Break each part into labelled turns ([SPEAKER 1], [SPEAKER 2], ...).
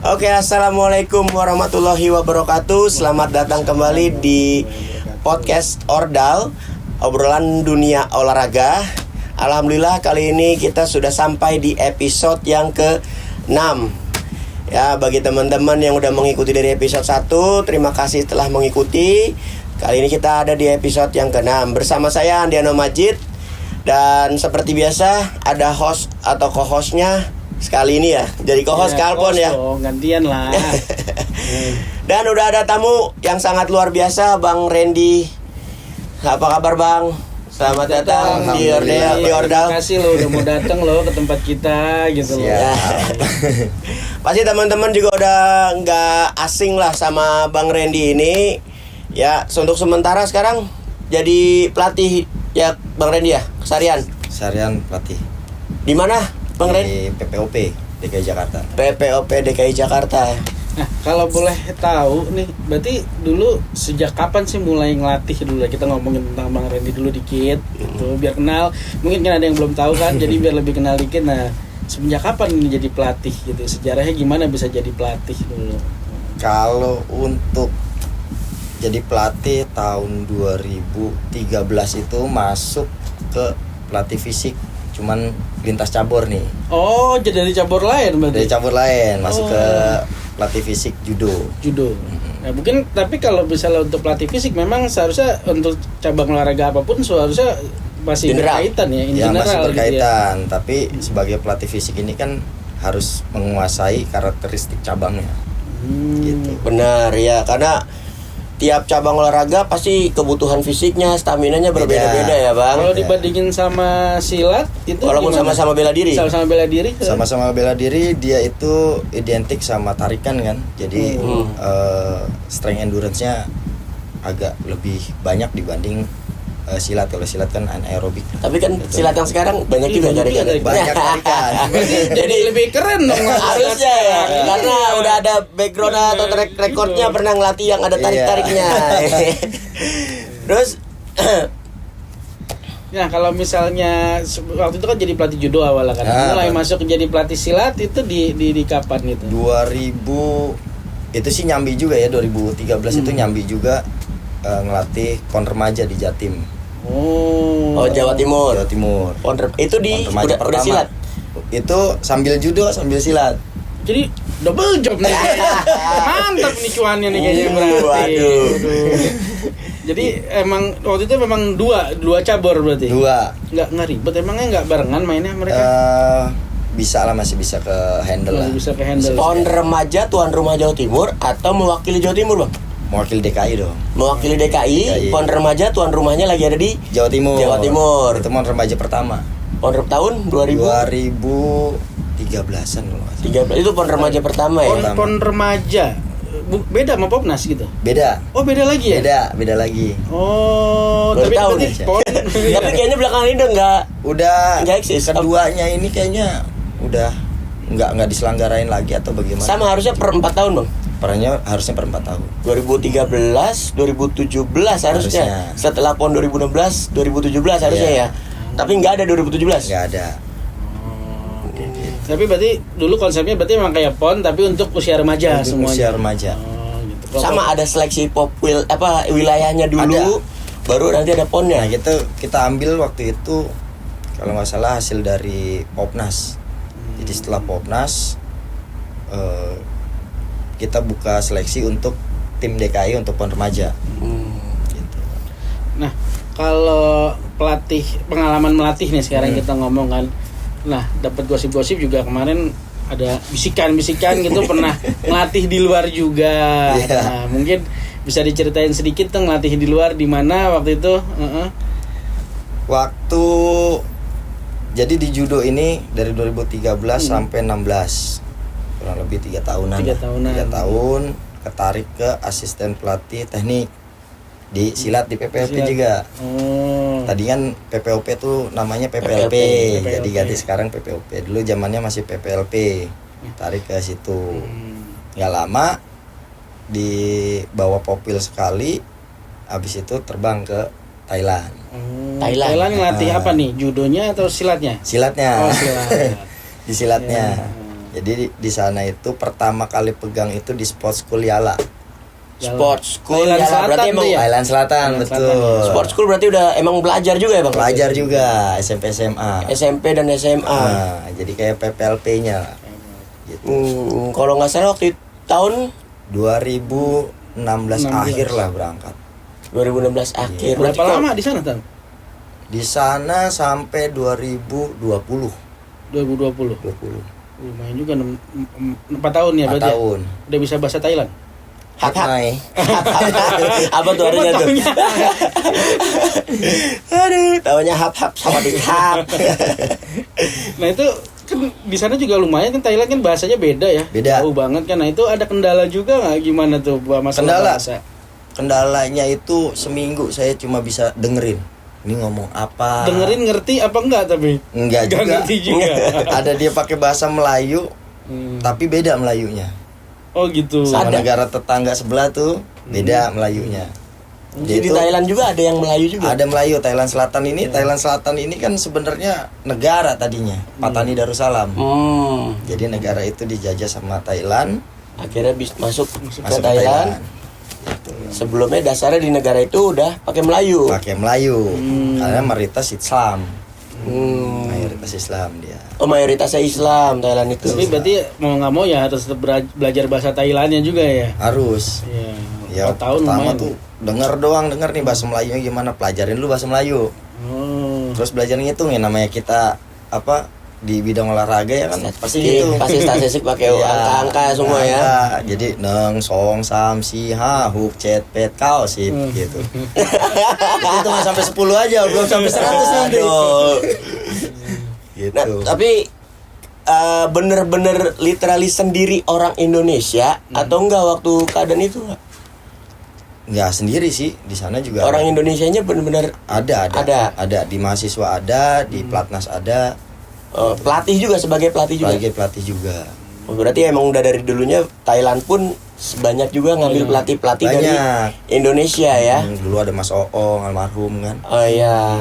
[SPEAKER 1] Oke, assalamualaikum warahmatullahi wabarakatuh. Selamat datang kembali di podcast Ordal, obrolan dunia olahraga. Alhamdulillah kali ini kita sudah sampai di episode yang ke-6. Ya, bagi teman-teman yang udah mengikuti dari episode 1, terima kasih telah mengikuti. Kali ini kita ada di episode yang ke-6 bersama saya Andiano Majid. Dan seperti biasa ada host atau co-hostnya sekali ini ya. Jadi co-host Kalpon ya.
[SPEAKER 2] Gantian lah.
[SPEAKER 1] Dan udah ada tamu yang sangat luar biasa, Bang Randy. Apa kabar Bang? Selamat datang di Ordal.
[SPEAKER 2] Terima kasih lo udah mau datang lo ke tempat kita gitu loh.
[SPEAKER 1] Pasti teman-teman juga udah nggak asing lah sama Bang Randy ini. Ya, untuk sementara sekarang jadi pelatih ya Bang Randy ya, keseharian.
[SPEAKER 3] Keseharian pelatih.
[SPEAKER 1] Di mana? Bang
[SPEAKER 3] Di PPOP DKI Jakarta.
[SPEAKER 1] PPOP DKI Jakarta.
[SPEAKER 2] Nah, kalau boleh tahu nih, berarti dulu sejak kapan sih mulai ngelatih dulu? Kita ngomongin tentang Bang Randy dulu dikit, gitu, biar kenal. Mungkin kan ada yang belum tahu kan, jadi biar lebih kenal dikit. Nah, semenjak kapan ini jadi pelatih gitu? Sejarahnya gimana bisa jadi pelatih dulu?
[SPEAKER 3] Kalau untuk jadi pelatih tahun 2013 itu masuk ke pelatih fisik, cuman lintas cabur nih.
[SPEAKER 2] Oh, jadi dari cabur lain berarti?
[SPEAKER 3] Dari cabur lain masuk ke pelatih fisik judo.
[SPEAKER 2] Nah, mungkin tapi kalau misalnya untuk pelatih fisik memang seharusnya untuk cabang olahraga apapun seharusnya masih berkaitan ya,
[SPEAKER 3] ya masih berkaitan,
[SPEAKER 2] gitu ya.
[SPEAKER 3] Tapi sebagai pelatih fisik ini kan harus menguasai karakteristik cabangnya. Gitu.
[SPEAKER 1] Benar ya, karena tiap cabang olahraga pasti kebutuhan fisiknya, staminanya berbeda-beda ya Bang.
[SPEAKER 2] Kalau dibandingin sama silat itu
[SPEAKER 1] walaupun
[SPEAKER 2] gimana?
[SPEAKER 1] sama-sama bela diri.
[SPEAKER 2] Sama-sama bela diri.
[SPEAKER 3] Sama-sama bela diri, dia itu identik sama tarikan kan. Jadi strength endurance-nya agak lebih banyak dibanding silat. Kalau silat kan anaerobik.
[SPEAKER 1] Tapi kan gitu. Silat yang sekarang banyak juga tarikan.
[SPEAKER 3] Banyak tarikan.
[SPEAKER 2] Jadi lebih keren dong
[SPEAKER 1] harusnya ya. Karena udah ada background atau track recordnya pernah ngelatih yang ada tarik-tariknya. Terus nah,
[SPEAKER 2] kalau misalnya waktu itu kan jadi pelatih judo awalnya kan. Mulai masuk jadi pelatih silat itu di kapan itu?
[SPEAKER 3] 2000 itu sih nyambi juga ya, 2013 itu nyambi juga ngelatih pon remaja di Jatim.
[SPEAKER 1] Oh, Jawa Timur. Itu di udah silat.
[SPEAKER 3] Itu sambil judo sambil silat.
[SPEAKER 2] Jadi double job nih. Mantap nih cuannya nih kayaknya berarti.
[SPEAKER 1] Waduh.
[SPEAKER 2] Jadi emang waktu itu memang dua cabur berarti. Nggak ribet, emangnya nggak barengan mainnya mereka?
[SPEAKER 3] Masih bisa ke handle lah.
[SPEAKER 2] Bisa ke handle.
[SPEAKER 1] Pon remaja tuan rumah Jawa Timur atau mewakili Jawa Timur Bang?
[SPEAKER 3] Mewakili DKI dong.
[SPEAKER 1] Mewakili DKI. Pon remaja tuan rumahnya lagi ada di
[SPEAKER 3] Jawa Timur.
[SPEAKER 1] Itu
[SPEAKER 3] pon remaja pertama.
[SPEAKER 1] Pon tahun
[SPEAKER 3] 2013-an loh.
[SPEAKER 1] 13 itu pon remaja pertama ya.
[SPEAKER 2] Pon remaja. Beda sama Popnas gitu.
[SPEAKER 3] Beda.
[SPEAKER 2] Oh, beda lagi ya?
[SPEAKER 3] Beda lagi.
[SPEAKER 2] Oh,
[SPEAKER 1] tapi
[SPEAKER 2] pon.
[SPEAKER 1] Tapi kayaknya belakangan ini
[SPEAKER 3] udah
[SPEAKER 1] eksis.
[SPEAKER 3] Keduanya ini kayaknya udah enggak diselenggarain lagi atau bagaimana?
[SPEAKER 1] Sama harusnya per 4 tahun, Bang.
[SPEAKER 3] Harusnya per 4 tahun.
[SPEAKER 1] 2013, 2017 harusnya. Setelah PON 2016, 2017 harusnya ya. Tapi nggak ada 2017.
[SPEAKER 3] Nggak ada.
[SPEAKER 2] Tapi berarti dulu konsepnya berarti memang kayak PON tapi untuk usia remaja semuanya.
[SPEAKER 3] Usia remaja.
[SPEAKER 2] Gitu.
[SPEAKER 1] Sama ada seleksi wilayahnya dulu, baru nanti ada PON-nya.
[SPEAKER 3] Nah, kita ambil waktu itu kalau nggak salah hasil dari Popnas. Jadi setelah Popnas kita buka seleksi untuk tim DKI untuk PON remaja. Gitu.
[SPEAKER 2] Nah, kalau pengalaman melatih nih sekarang kita ngomong kan. Nah, dapat gosip-gosip juga kemarin ada bisikan-bisikan gitu pernah melatih di luar juga. Nah, mungkin bisa diceritain sedikit tuh ngelatih di luar di mana waktu itu?
[SPEAKER 3] Waktu jadi di judo ini dari 2013 sampai 16. Kurang lebih 3 tahunan. 3 tahun ketarik ke asisten pelatih teknik di silat di PPLP juga. Tadi kan PPOP tuh namanya PPLP. Jadi ganti sekarang PPOP. Dulu zamannya masih PPLP. Tarik ke situ. Nggak lama dibawa Popil sekali. Habis itu terbang ke Thailand.
[SPEAKER 2] Thailand ngelatih apa nih? Judonya atau silatnya?
[SPEAKER 3] Silatnya.
[SPEAKER 2] Oh, silat.
[SPEAKER 3] Di silatnya. Jadi di sana itu pertama kali pegang itu di Sport School Yala.
[SPEAKER 1] Sport School
[SPEAKER 2] Thailand
[SPEAKER 1] ya,
[SPEAKER 2] Selatan
[SPEAKER 1] berarti
[SPEAKER 2] tuh
[SPEAKER 1] emang
[SPEAKER 2] ya?
[SPEAKER 3] Thailand Selatan,
[SPEAKER 2] Thailand
[SPEAKER 3] betul.
[SPEAKER 2] Selatan,
[SPEAKER 1] Sport School berarti udah emang belajar juga ya Bang?
[SPEAKER 3] Belajar juga SMP SMA.
[SPEAKER 1] SMP dan SMA.
[SPEAKER 3] Nah, jadi kayak PPLP-nya lah. Gitu.
[SPEAKER 1] Kalau nggak salah waktu tahun
[SPEAKER 3] 2016 akhir lah berangkat.
[SPEAKER 1] 2016 akhir.
[SPEAKER 2] Berapa lama di sana, Tan?
[SPEAKER 3] Di sana sampai 2020.
[SPEAKER 2] 2020.
[SPEAKER 3] 20.
[SPEAKER 2] Lumayan juga 4 tahun ya
[SPEAKER 3] 4
[SPEAKER 2] berarti.
[SPEAKER 3] tahun.
[SPEAKER 2] Ya? Udah bisa bahasa Thailand.
[SPEAKER 1] Hap.
[SPEAKER 3] Hai.
[SPEAKER 1] Apa tuh artinya tuh?
[SPEAKER 2] taunya?
[SPEAKER 1] Aduh, taunya hap sama di hap.
[SPEAKER 2] Nah itu kan di sana juga lumayan kan, Thailand kan bahasanya beda ya.
[SPEAKER 3] Beda.
[SPEAKER 2] Jauh banget kan. Nah itu ada kendala juga nggak, gimana tuh masalah
[SPEAKER 3] Kendala.
[SPEAKER 2] bahasa?
[SPEAKER 3] Kendalanya itu seminggu saya cuma bisa dengerin. Ini ngomong apa?
[SPEAKER 2] Dengerin ngerti apa enggak tapi?
[SPEAKER 3] Enggak
[SPEAKER 2] Nggak
[SPEAKER 3] juga.
[SPEAKER 2] ngerti juga.
[SPEAKER 3] Ada dia pakai bahasa Melayu, tapi beda Melayunya.
[SPEAKER 2] Oh gitu.
[SPEAKER 3] Sama
[SPEAKER 1] Ada.
[SPEAKER 3] negara tetangga sebelah tuh beda Melayunya. Dia
[SPEAKER 1] Di
[SPEAKER 3] itu
[SPEAKER 1] Thailand juga ada yang Melayu juga.
[SPEAKER 3] ada Melayu. Thailand Selatan ini, Thailand Selatan ini kan sebenarnya negara tadinya, Patani Darussalam. Jadi negara itu dijajah sama Thailand,
[SPEAKER 1] Akhirnya masuk ke
[SPEAKER 3] masuk ke
[SPEAKER 1] Thailand. Sebelumnya dasarnya di negara itu udah pakai Melayu.
[SPEAKER 3] pakai Melayu. Karena mayoritas Islam.
[SPEAKER 1] Hmm.
[SPEAKER 3] Mayoritas Islam dia.
[SPEAKER 1] Oh, mayoritasnya Islam Thailand itu.
[SPEAKER 2] Tapi berarti mau nggak mau ya harus tetap belajar bahasa Thailandnya juga ya.
[SPEAKER 3] Harus.
[SPEAKER 2] Iya.
[SPEAKER 3] Ya
[SPEAKER 2] 4 tahun
[SPEAKER 3] pertama
[SPEAKER 2] lumayan.
[SPEAKER 3] tuh denger nih bahasa Melayunya gimana, pelajarin dulu bahasa Melayu.
[SPEAKER 2] Oh.
[SPEAKER 3] Terus belajar ngitung ya, namanya kita apa di bidang olahraga ya kan pasti gitu.
[SPEAKER 1] Pasti statistik pakai
[SPEAKER 3] Iya,
[SPEAKER 1] angka-angka semua ya.
[SPEAKER 3] angka. Jadi neng, song, sam, si, ha, huk, cet, pet, kau, sip gitu. Itu mah sampai 10 aja, belum sampai 100 nanti.
[SPEAKER 1] Aduh.
[SPEAKER 3] Gitu.
[SPEAKER 1] Nah, tapi bener-bener literally sendiri orang Indonesia atau enggak waktu keadaan itu?
[SPEAKER 3] Nggak sendiri sih, di sana juga
[SPEAKER 1] Orang Indonesianya bener-bener
[SPEAKER 3] ada di mahasiswa ada, di Platnas ada,
[SPEAKER 1] pelatih juga, sebagai pelatih juga.
[SPEAKER 3] sebagai pelatih juga.
[SPEAKER 1] Oh, berarti emang udah dari dulunya Thailand pun sebanyak juga ngambil pelatih-pelatih dari
[SPEAKER 3] Banyak.
[SPEAKER 1] Indonesia ya.
[SPEAKER 3] Dulu ada Mas Oong almarhum kan.
[SPEAKER 1] Oh iya.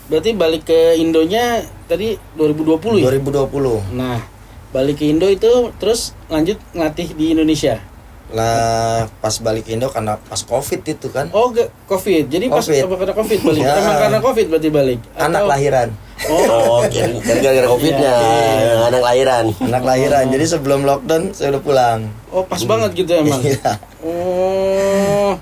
[SPEAKER 2] Berarti balik ke Indonya tadi 2020 ya?
[SPEAKER 3] 2020.
[SPEAKER 2] Nah, balik ke Indo itu terus lanjut ngelatih di Indonesia.
[SPEAKER 3] Lah pas balik Indo karena pas Covid itu kan.
[SPEAKER 2] Oh, Covid. Jadi pas
[SPEAKER 3] Covid.
[SPEAKER 2] apa karena Covid balik?
[SPEAKER 3] Ya.
[SPEAKER 2] Emang karena Covid berarti balik?
[SPEAKER 3] Anak
[SPEAKER 2] Atau-
[SPEAKER 3] lahiran.
[SPEAKER 1] Oh, gara-gara Covid-nya, anak lahiran.
[SPEAKER 3] Anak lahiran. Jadi sebelum lockdown saya udah pulang.
[SPEAKER 2] Oh, pas banget gitu emang.
[SPEAKER 3] Iya.
[SPEAKER 2] Oh.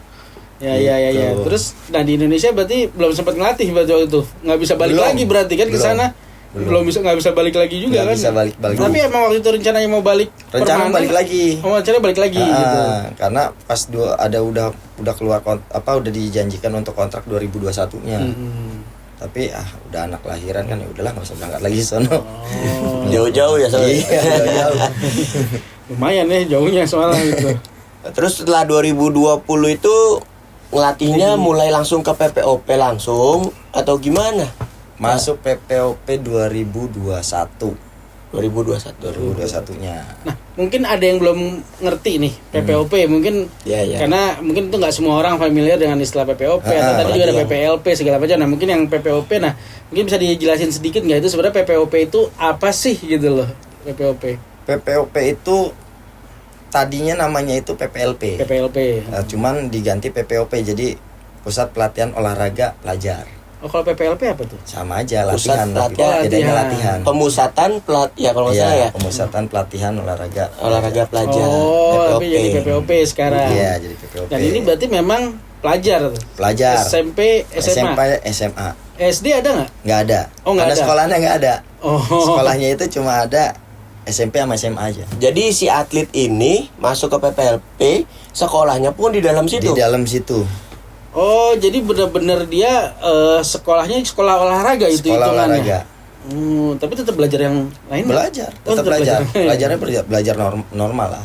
[SPEAKER 2] Ya.
[SPEAKER 3] Gitu.
[SPEAKER 2] Terus nah di Indonesia berarti belum sempat ngelatih berarti waktu itu. Nggak bisa balik
[SPEAKER 3] Belum.
[SPEAKER 2] lagi berarti kan ke
[SPEAKER 3] Belum.
[SPEAKER 2] sana.
[SPEAKER 3] Belum.
[SPEAKER 2] Nggak bisa balik lagi juga
[SPEAKER 3] Nggak
[SPEAKER 2] kan?
[SPEAKER 3] bisa balik
[SPEAKER 2] Tapi emang waktu itu rencananya mau balik.
[SPEAKER 3] Rencana
[SPEAKER 2] permanen.
[SPEAKER 3] balik lagi.
[SPEAKER 2] Oh, rencananya balik lagi gitu.
[SPEAKER 3] Karena pas udah keluar udah dijanjikan untuk kontrak 2021-nya. Tapi udah anak lahiran kan, ya udahlah nggak usah berangkat lagi sono.
[SPEAKER 2] Oh.
[SPEAKER 1] Jauh-jauh ya soalnya.
[SPEAKER 3] Iya, jauh.
[SPEAKER 2] Lumayan ya jauhnya soalnya gitu.
[SPEAKER 1] Terus setelah 2020 itu ngelatihnya mulai langsung ke PPOP langsung atau gimana?
[SPEAKER 3] Masuk PPOP 2021.
[SPEAKER 1] 2021.
[SPEAKER 3] 2021-nya.
[SPEAKER 2] Nah, mungkin ada yang belum ngerti nih PPOP, mungkin
[SPEAKER 1] Ya.
[SPEAKER 2] karena mungkin itu nggak semua orang familiar dengan istilah PPOP atau tadi juga ada
[SPEAKER 1] iya.
[SPEAKER 2] PPLP segala macam. Nah, mungkin yang PPOP, nah mungkin bisa dijelasin sedikit nggak itu sebenarnya PPOP itu apa sih gitu loh PPOP.
[SPEAKER 3] PPOP itu tadinya namanya itu PPLP.
[SPEAKER 2] PPLP.
[SPEAKER 3] Nah, cuman diganti PPOP jadi Pusat Pelatihan Olahraga Pelajar.
[SPEAKER 2] Oh, kalau PPLP apa tuh?
[SPEAKER 3] Sama aja
[SPEAKER 1] Pusat
[SPEAKER 3] latihan, tapi
[SPEAKER 1] Pelatihan.
[SPEAKER 3] bedanya latihan.
[SPEAKER 1] Pemusatan ya kalau nggak salah ya.
[SPEAKER 3] Pemusatan pelatihan
[SPEAKER 1] Olahraga pelajar.
[SPEAKER 2] Oh, tapi jadi PPOP sekarang.
[SPEAKER 3] Iya, jadi PPOP.
[SPEAKER 2] Dan ini berarti memang pelajar tuh.
[SPEAKER 3] pelajar.
[SPEAKER 2] SMP, SMA.
[SPEAKER 3] SMP, SMA.
[SPEAKER 2] SD ada nggak?
[SPEAKER 3] Nggak ada.
[SPEAKER 2] Oh, nggak
[SPEAKER 3] Karena
[SPEAKER 2] ada.
[SPEAKER 3] sekolahnya nggak ada.
[SPEAKER 2] Oh.
[SPEAKER 3] Sekolahnya itu cuma ada SMP sama SMA aja.
[SPEAKER 1] Jadi si atlet ini masuk ke PPLP, sekolahnya pun di dalam situ.
[SPEAKER 3] Di dalam situ.
[SPEAKER 2] Oh, jadi benar-benar dia sekolahnya sekolah olahraga itu
[SPEAKER 3] Sekolah
[SPEAKER 2] hitungannya.
[SPEAKER 3] olahraga.
[SPEAKER 2] Tapi tetap belajar yang lain.
[SPEAKER 3] Belajar,
[SPEAKER 2] Oh,
[SPEAKER 3] tetap
[SPEAKER 2] tetap
[SPEAKER 3] belajar.
[SPEAKER 2] belajar.
[SPEAKER 3] Belajarnya belajar normal lah.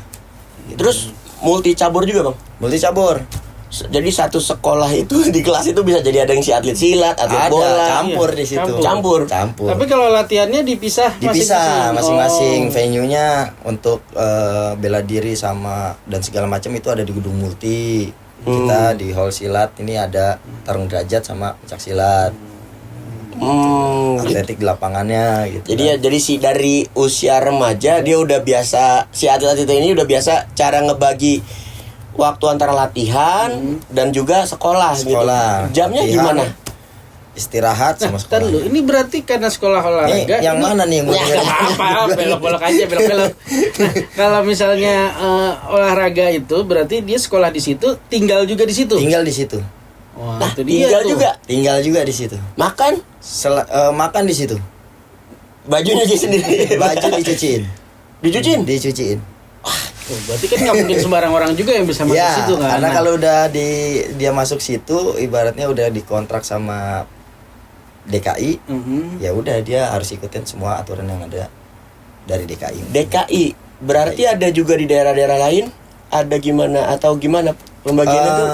[SPEAKER 1] Terus multi cabur juga, Bang.
[SPEAKER 3] Multi cabur.
[SPEAKER 1] Jadi satu sekolah itu di kelas itu bisa jadi ada yang si atlet silat, atlet
[SPEAKER 3] Ada
[SPEAKER 1] bola.
[SPEAKER 3] campur
[SPEAKER 2] Iya,
[SPEAKER 3] di situ.
[SPEAKER 1] Campur.
[SPEAKER 2] Tapi kalau latihannya dipisah
[SPEAKER 3] Dipisah masing-masing
[SPEAKER 2] Oh.
[SPEAKER 3] venue-nya untuk bela diri sama dan segala macam itu ada di gedung multi. Kita di hall silat ini ada tarung derajat sama pencak silat. Atletik di lapangannya gitu.
[SPEAKER 1] Jadi ya, jadi si dari usia remaja dia udah biasa, si atlet ini udah biasa cara ngebagi waktu antara latihan dan juga sekolah gitu. Jamnya
[SPEAKER 3] latihan,
[SPEAKER 1] gimana?
[SPEAKER 3] Istirahat sama sekolah.
[SPEAKER 2] Lu ini berarti karena sekolah olahraga.
[SPEAKER 3] Yang mana nih yang
[SPEAKER 2] apa belok-belok aja belok-belok. Nah, kalau misalnya olahraga itu berarti dia sekolah di situ, tinggal juga di situ.
[SPEAKER 3] Tinggal di situ.
[SPEAKER 2] Wah,
[SPEAKER 1] Nah,
[SPEAKER 2] itu dia
[SPEAKER 1] tinggal
[SPEAKER 2] tuh.
[SPEAKER 1] juga.
[SPEAKER 3] Tinggal juga di situ.
[SPEAKER 1] Makan,
[SPEAKER 3] Makan di situ.
[SPEAKER 1] bajunya dia sendiri.
[SPEAKER 3] Baju dicuciin. Dicuciin.
[SPEAKER 2] Oh, berarti kan nggak mungkin sembarang orang juga yang bisa masuk
[SPEAKER 3] Ya,
[SPEAKER 2] situ kan.
[SPEAKER 3] karena
[SPEAKER 2] Nah,
[SPEAKER 3] kalau udah dia masuk situ, ibaratnya udah dikontrak sama DKI, ya udah dia harus ikutin semua aturan yang ada dari DKI.
[SPEAKER 1] DKI berarti ada juga di daerah-daerah lain? Ada gimana atau gimana pembagiannya tuh?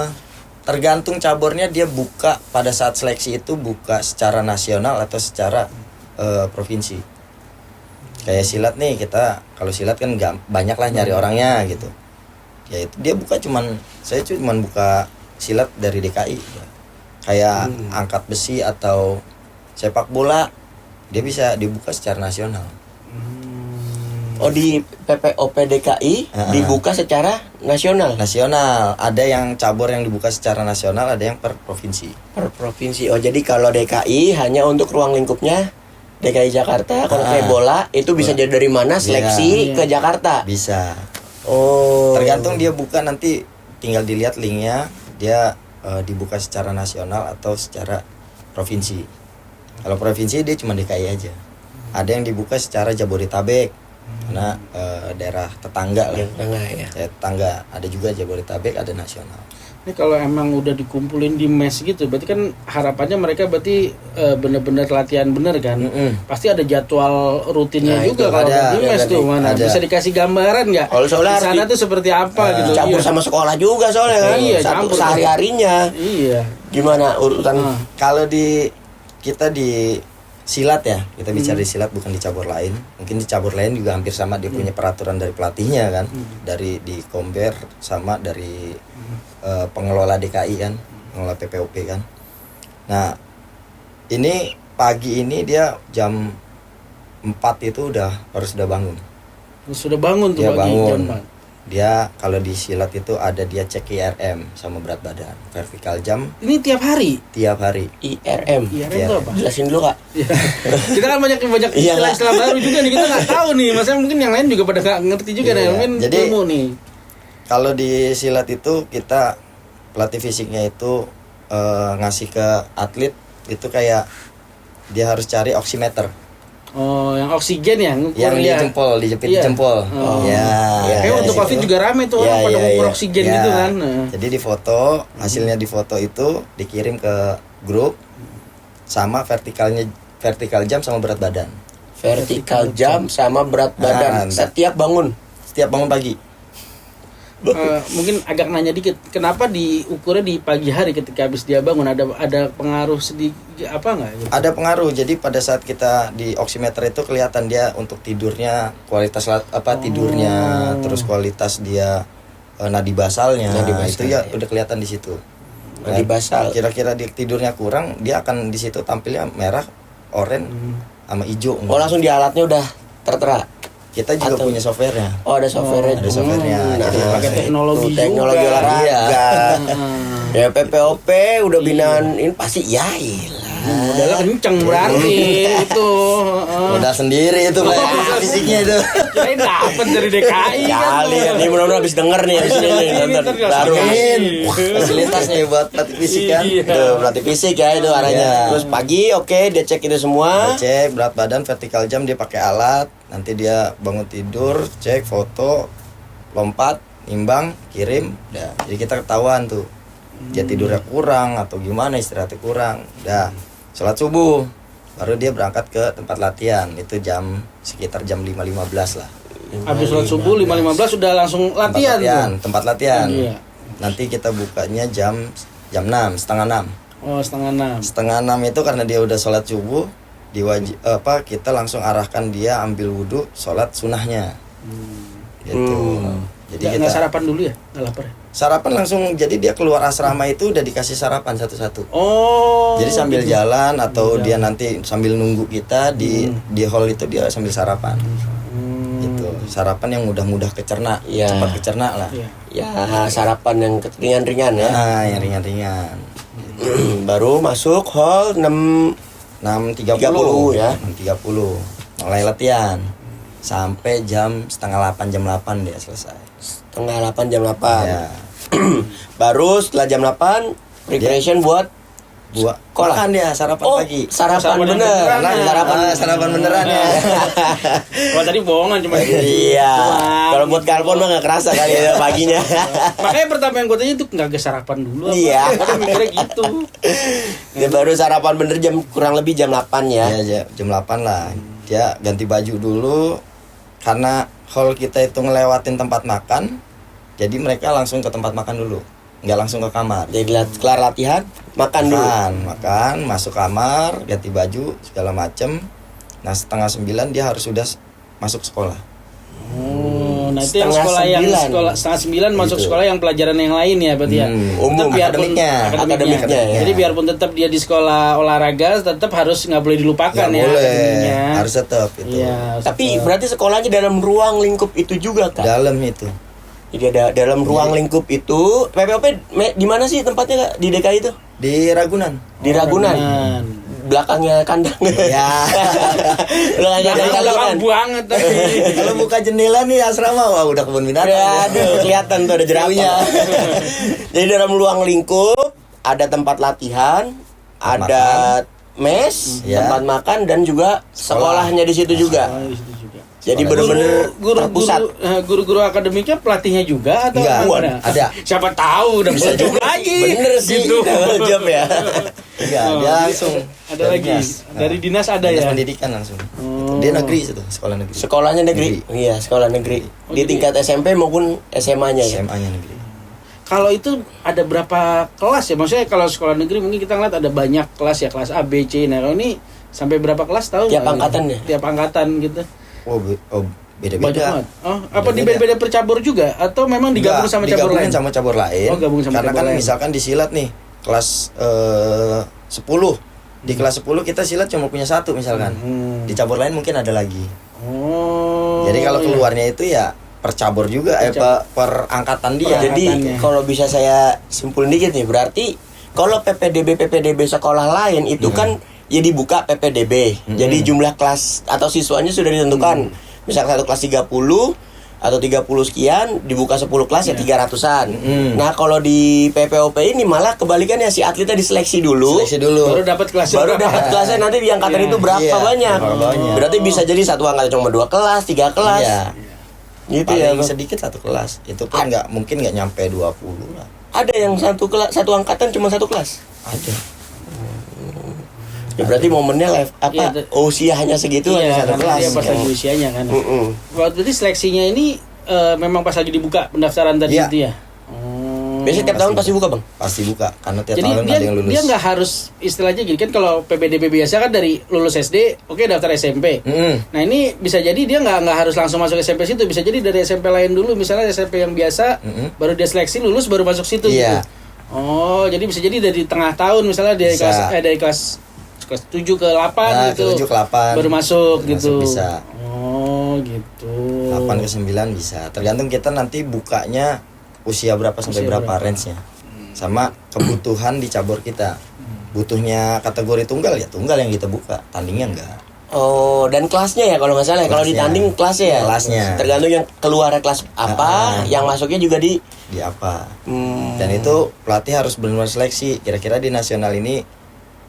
[SPEAKER 3] Tergantung cabornya, dia buka pada saat seleksi itu buka secara nasional atau secara provinsi. Kayak silat nih, kita kalau silat kan nggak banyak lah nyari orangnya gitu. Ya itu dia buka saya cuman buka silat dari DKI. Kayak angkat besi atau sepak bola, dia bisa dibuka secara nasional.
[SPEAKER 1] Oh, di PPOP DKI dibuka secara nasional.
[SPEAKER 3] Nasional, ada yang cabur yang dibuka secara nasional, ada yang per provinsi.
[SPEAKER 1] Per provinsi. Oh, jadi kalau DKI hanya untuk ruang lingkupnya DKI Jakarta. Kalau kayak bola itu bisa jadi dari mana seleksi ke Jakarta.
[SPEAKER 3] Bisa.
[SPEAKER 1] Oh.
[SPEAKER 3] Tergantung dia buka, nanti tinggal dilihat linknya, dia dibuka secara nasional atau secara provinsi. Kalau provinsi dia cuma DKI aja. Ada yang dibuka secara Jabodetabek. Karena daerah tetangga lah. Tetangga, ada juga Jabodetabek, ada nasional.
[SPEAKER 2] ini kalau emang udah dikumpulin di mes gitu, berarti kan harapannya mereka berarti bener-bener latihan bener kan. Pasti ada jadwal rutinnya juga kalau di mes tuh mana. Bisa dikasih gambaran nggak?
[SPEAKER 1] Kalau soalnya
[SPEAKER 2] di sana tuh seperti apa gitu.
[SPEAKER 1] Campur sama sekolah juga soalnya kan.
[SPEAKER 2] Iya,
[SPEAKER 1] Satu
[SPEAKER 2] campur.
[SPEAKER 1] sehari-harinya.
[SPEAKER 2] Iya.
[SPEAKER 1] Gimana urutan?
[SPEAKER 3] Kalau kita di silat ya, kita bicara di silat, bukan di cabur lain. Mungkin di cabur lain juga hampir sama, dia punya peraturan dari pelatihnya kan, dari di Komber sama dari pengelola DKI kan, pengelola PPOP kan. Nah, ini pagi ini dia jam 4 itu harus bangun.
[SPEAKER 2] Sudah bangun tuh
[SPEAKER 3] Dia
[SPEAKER 2] pagi
[SPEAKER 3] bangun.
[SPEAKER 2] jam 4.
[SPEAKER 3] Dia kalau di silat itu ada dia cek IRM sama berat badan, vertikal jam
[SPEAKER 2] Ini tiap hari.
[SPEAKER 3] tiap hari.
[SPEAKER 1] IRM.
[SPEAKER 2] IRM
[SPEAKER 3] Iya.
[SPEAKER 2] itu apa?
[SPEAKER 1] Jelasin dulu, Kak.
[SPEAKER 2] Kita kan banyak
[SPEAKER 1] Iya,
[SPEAKER 2] istilah baru juga nih, kita nggak tahu nih. Maksudnya mungkin yang lain juga pada nggak ngerti juga nih.
[SPEAKER 3] Iya.
[SPEAKER 2] Mungkin
[SPEAKER 3] Jadi,
[SPEAKER 2] ilmu nih.
[SPEAKER 3] Kalau di silat itu kita pelatih fisiknya itu ngasih ke atlet itu kayak dia harus cari oximeter.
[SPEAKER 2] Oh, yang oksigen ya, ngukur
[SPEAKER 3] Yang di
[SPEAKER 2] ya.
[SPEAKER 3] jempol, dijepit
[SPEAKER 2] Iya.
[SPEAKER 3] jempol.
[SPEAKER 2] Oh.
[SPEAKER 3] Ya.
[SPEAKER 2] Kayak untuk COVID juga rame tuh orang pada ngukur oksigen gitu kan. Nah.
[SPEAKER 3] Jadi difoto, hasilnya difoto itu dikirim ke grup sama vertikal jam sama berat badan.
[SPEAKER 1] Vertikal jam sama berat badan setiap bangun.
[SPEAKER 3] Setiap bangun pagi.
[SPEAKER 2] Mungkin agak nanya dikit, kenapa diukurnya di pagi hari ketika habis dia bangun? Ada pengaruh sedikit apa nggak? Gitu?
[SPEAKER 3] Ada pengaruh. Jadi pada saat kita di oximeter itu kelihatan dia untuk tidurnya, kualitas tidurnya, terus kualitas dia nadi basalnya. Itu ya udah kelihatan di situ.
[SPEAKER 1] Nadi basal.
[SPEAKER 3] Kira-kira dia tidurnya kurang, dia akan di situ tampilnya merah, oranye, sama hijau.
[SPEAKER 1] Oh, langsung di alatnya udah tertera.
[SPEAKER 3] Kita juga punya softwarenya.
[SPEAKER 1] Oh, ada softwarenya.
[SPEAKER 3] Ada softwarenya. Jadi
[SPEAKER 2] pakai teknologi juga.
[SPEAKER 1] Teknologi olahraga.
[SPEAKER 3] Iya.
[SPEAKER 1] Ya PPOP udah binaan ini pasti ya ilah.
[SPEAKER 2] Modalnya kenceng berarti itu.
[SPEAKER 3] Modal sendiri itu fisiknya itu.
[SPEAKER 2] Kirain dapat dari DKI kan.
[SPEAKER 1] Kali ya, ini mudah-mudahan habis denger nih habis ini nonton baru.
[SPEAKER 3] Fasilitasnya buat pelatih fisik kan.
[SPEAKER 2] Iya.
[SPEAKER 1] Tuh, berarti fisik ya itu arahnya.
[SPEAKER 3] Iya.
[SPEAKER 1] Terus pagi oke, dia cek itu semua.
[SPEAKER 3] Dia cek berat badan, vertikal jam, dia pakai alat. Nanti dia bangun tidur, cek foto, lompat, nimbang, kirim. Udah. Jadi kita ketahuan tuh. Dia tidurnya kurang atau gimana, istirahatnya kurang. Udah. Sholat subuh. Baru dia berangkat ke tempat latihan. Itu sekitar jam 5.15 lah.
[SPEAKER 2] Habis sholat subuh 5.15 sudah langsung latihan tuh.
[SPEAKER 3] Tempat latihan.
[SPEAKER 2] Iya.
[SPEAKER 3] Nanti kita bukanya jam 6, setengah 6.
[SPEAKER 2] Oh, setengah 6.
[SPEAKER 3] Setengah 6 itu karena dia udah sholat subuh, kita langsung arahkan dia ambil wudhu, sholat sunahnya. Gitu. Jadi
[SPEAKER 2] nggak sarapan dulu ya, nggak lapar ya?
[SPEAKER 3] Sarapan langsung, jadi dia keluar asrama itu udah dikasih sarapan satu-satu.
[SPEAKER 2] Oh.
[SPEAKER 3] Jadi sambil
[SPEAKER 2] gitu.
[SPEAKER 3] jalan atau
[SPEAKER 2] Iya.
[SPEAKER 3] dia nanti sambil nunggu kita di hall itu dia sambil sarapan. Gitu. Sarapan yang mudah-mudah kecerna,
[SPEAKER 1] Iya.
[SPEAKER 3] cepat kecerna lah.
[SPEAKER 2] Iya.
[SPEAKER 1] Ya sarapan yang ringan-ringan ya.
[SPEAKER 3] Nah, yang ringan-ringan.
[SPEAKER 1] Baru masuk hall
[SPEAKER 3] 6.30
[SPEAKER 1] ya.
[SPEAKER 3] 6.30 mulai latihan sampai jam setengah 8, jam 8 dia selesai.
[SPEAKER 1] setengah 8 jam 8.
[SPEAKER 3] Ya.
[SPEAKER 1] Baru setelah jam 8 preparation buat
[SPEAKER 3] Buat
[SPEAKER 1] Sekolah.
[SPEAKER 3] makan dia sarapan
[SPEAKER 1] oh,
[SPEAKER 3] pagi.
[SPEAKER 1] sarapan
[SPEAKER 2] Sarapan
[SPEAKER 1] bener.
[SPEAKER 2] beneran
[SPEAKER 1] Nah,
[SPEAKER 2] ya.
[SPEAKER 1] sarapan
[SPEAKER 3] beneran ya.
[SPEAKER 2] Wah tadi bohongan cuma.
[SPEAKER 1] Iya. Kalau buat Kalpon mah nggak kerasa kali ya paginya.
[SPEAKER 2] Makanya pertama yang gue tanya itu nggak ke sarapan dulu. Apa?
[SPEAKER 1] Iya.
[SPEAKER 2] Aku mikirnya gitu.
[SPEAKER 1] Dia baru sarapan bener jam kurang lebih jam 8 ya.
[SPEAKER 3] Ya, jam 8 lah. Dia ganti baju dulu karena hall kita itu ngelewatin tempat makan. Jadi mereka langsung ke tempat makan dulu. Nggak langsung ke kamar.
[SPEAKER 1] Jadi kelar latihan makan dulu.
[SPEAKER 3] Makan, masuk kamar, ganti baju segala macem. Nah 8:30 dia harus sudah masuk sekolah.
[SPEAKER 2] Oh, nah itu yang
[SPEAKER 1] Setengah
[SPEAKER 2] sekolah yang
[SPEAKER 1] 9.
[SPEAKER 2] sekolah 8:30 masuk
[SPEAKER 3] Gitu.
[SPEAKER 2] sekolah yang pelajaran yang lain ya berarti ya.
[SPEAKER 1] Umum,
[SPEAKER 2] Tetap biarpun
[SPEAKER 1] akademiknya ya.
[SPEAKER 2] Jadi biarpun tetap dia di sekolah olahraga tetap harus nggak boleh dilupakan
[SPEAKER 3] Nggak
[SPEAKER 2] ya.
[SPEAKER 3] boleh,
[SPEAKER 2] akademiknya.
[SPEAKER 3] harus tetap itu.
[SPEAKER 2] Iya.
[SPEAKER 1] Tapi berarti sekolahnya dalam ruang lingkup itu juga kan?
[SPEAKER 3] Dalam itu.
[SPEAKER 1] Jadi ada dalam ruang lingkup itu. PPOP di mana sih tempatnya Kak? Di DKI itu?
[SPEAKER 3] Di Ragunan.
[SPEAKER 1] Di Ragunan. Belakangnya kandang.
[SPEAKER 3] Ya.
[SPEAKER 1] Belakangnya kandang
[SPEAKER 2] Belakang
[SPEAKER 1] Ragunan.
[SPEAKER 2] banget tadi.
[SPEAKER 3] Kalau buka jendela nih asrama, wah udah kebun binatang.
[SPEAKER 1] Aduh, kelihatan tuh ada jerapahnya. Jadi dalam ruang lingkup ada tempat latihan, ada mes,
[SPEAKER 3] Ya.
[SPEAKER 1] tempat makan dan juga sekolahnya di situ juga.
[SPEAKER 2] Oh, di situ juga.
[SPEAKER 1] Jadi benar-benar terpusat.
[SPEAKER 2] Guru-guru akademiknya pelatihnya juga atau
[SPEAKER 3] Enggak,
[SPEAKER 2] gimana?
[SPEAKER 3] ada.
[SPEAKER 2] Siapa tahu udah
[SPEAKER 1] Bisa
[SPEAKER 2] job
[SPEAKER 1] juga.
[SPEAKER 2] lagi.
[SPEAKER 1] Bener sih,
[SPEAKER 2] Gitu.
[SPEAKER 1] double job ya.
[SPEAKER 3] Iya,
[SPEAKER 2] Oh,
[SPEAKER 3] dia langsung
[SPEAKER 2] ada
[SPEAKER 3] dari
[SPEAKER 2] lagi.
[SPEAKER 3] dinas.
[SPEAKER 2] Dari dinas ada
[SPEAKER 3] Dinas
[SPEAKER 2] ya?
[SPEAKER 3] pendidikan langsung.
[SPEAKER 2] Oh.
[SPEAKER 3] Dia negeri itu, sekolah negeri.
[SPEAKER 1] Sekolahnya negeri. Iya, sekolah negeri.
[SPEAKER 2] Oh,
[SPEAKER 1] Di
[SPEAKER 2] jadi-
[SPEAKER 1] tingkat SMP maupun SMA-nya ya.
[SPEAKER 3] SMA-nya negeri.
[SPEAKER 2] Kalau itu ada berapa kelas ya? Maksudnya kalau sekolah negeri mungkin kita ngeliat ada banyak kelas ya, kelas A, B, C. Nah, kalau ini sampai berapa kelas tahu?
[SPEAKER 1] Tiap
[SPEAKER 2] nggak?
[SPEAKER 1] angkatan ya?
[SPEAKER 2] Tiap angkatan gitu.
[SPEAKER 3] Oh,
[SPEAKER 2] Banyak
[SPEAKER 3] beda-beda.
[SPEAKER 2] banget. Oh, apa
[SPEAKER 3] Beda-beda.
[SPEAKER 2] dibeda-beda per cabur juga atau memang digabung sama cabur lain?
[SPEAKER 3] Digabungin sama cabur lain.
[SPEAKER 2] Oh, gabung sama
[SPEAKER 3] Karena
[SPEAKER 2] cabur
[SPEAKER 3] kan
[SPEAKER 2] lain.
[SPEAKER 3] misalkan di silat nih kelas 10. Di kelas 10 kita silat cuma punya satu misalkan. Di cabur lain mungkin ada lagi.
[SPEAKER 2] Oh.
[SPEAKER 3] Jadi kalau
[SPEAKER 2] iya.
[SPEAKER 3] keluarnya itu ya per cabur juga, per angkatan dia.
[SPEAKER 1] Jadi
[SPEAKER 2] Angkatannya.
[SPEAKER 1] kalau bisa saya simpulin dikit nih, berarti kalau PPDB sekolah lain itu kan ya dibuka PPDB. Jadi jumlah kelas atau siswanya sudah ditentukan. Misalkan satu kelas 30 atau 30 sekian, dibuka 10 kelas ya 300-an. Nah, kalau di PPOP ini malah kebalikannya, si atletnya diseleksi dulu.
[SPEAKER 3] Seleksi dulu.
[SPEAKER 2] baru dapat kelas
[SPEAKER 1] Baru dapat kelasnya nanti di angkatan
[SPEAKER 2] Iya.
[SPEAKER 1] itu berapa
[SPEAKER 3] Iya,
[SPEAKER 1] banyak.
[SPEAKER 3] berapa banyak.
[SPEAKER 1] Berarti bisa jadi satu angkatan cuma 2 kelas, 3 kelas.
[SPEAKER 3] Iya.
[SPEAKER 1] Gitu ya.
[SPEAKER 3] Paling
[SPEAKER 1] Bang.
[SPEAKER 3] sedikit satu kelas. Itu pun mungkin nggak nyampe 20 lah.
[SPEAKER 1] Ada yang satu angkatan cuma 1 kelas.
[SPEAKER 3] Ada.
[SPEAKER 1] Ya berarti momennya
[SPEAKER 2] Iya,
[SPEAKER 1] usianya segitu
[SPEAKER 2] iya,
[SPEAKER 1] hanya 1
[SPEAKER 2] karena
[SPEAKER 1] kelas.
[SPEAKER 2] dia pas
[SPEAKER 1] yang-
[SPEAKER 2] lagi usianya kan.
[SPEAKER 1] Mm-mm.
[SPEAKER 2] Berarti seleksinya ini memang pas lagi dibuka pendaftaran tadi
[SPEAKER 3] Iya.
[SPEAKER 2] itu ya. Oh.
[SPEAKER 1] Biasanya tiap tahun pasti buka, Bang.
[SPEAKER 3] Pasti buka karena tiap
[SPEAKER 2] Jadi
[SPEAKER 3] tahun
[SPEAKER 2] dia
[SPEAKER 3] ada yang lulus.
[SPEAKER 2] dia nggak harus istilahnya gini kan kalau PPDB biasa kan dari lulus SD oke daftar SMP. Nah ini bisa jadi dia nggak harus langsung masuk SMP situ, bisa jadi dari SMP lain dulu misalnya SMP yang biasa baru dia seleksi lulus baru masuk situ
[SPEAKER 3] Iya.
[SPEAKER 2] gitu. Oh jadi bisa jadi dari tengah tahun misalnya dari
[SPEAKER 3] Bisa.
[SPEAKER 2] kelas 7 ke 8
[SPEAKER 3] Nah,
[SPEAKER 2] gitu.
[SPEAKER 3] ke 7 ke 8.
[SPEAKER 2] Baru masuk
[SPEAKER 3] Baru
[SPEAKER 2] gitu.
[SPEAKER 3] masuk bisa.
[SPEAKER 2] Oh gitu.
[SPEAKER 3] 8 ke 9 bisa. Tergantung kita nanti bukanya usia berapa sampai
[SPEAKER 2] Usia
[SPEAKER 3] berapa
[SPEAKER 2] berapa.
[SPEAKER 3] range-nya. Sama kebutuhan di cabur kita. Butuhnya kategori tunggal ya tunggal yang kita buka, tandingnya enggak.
[SPEAKER 1] Oh, dan kelasnya ya kalau nggak salah ya. Kalau
[SPEAKER 3] Kelasnya.
[SPEAKER 1] ditanding kelasnya ya.
[SPEAKER 3] Kelasnya.
[SPEAKER 1] Tergantung yang keluar kelas apa, yang masuknya juga di
[SPEAKER 3] Di apa?
[SPEAKER 1] Hmm.
[SPEAKER 3] Dan itu pelatih harus benar-benar seleksi. Kira-kira di nasional ini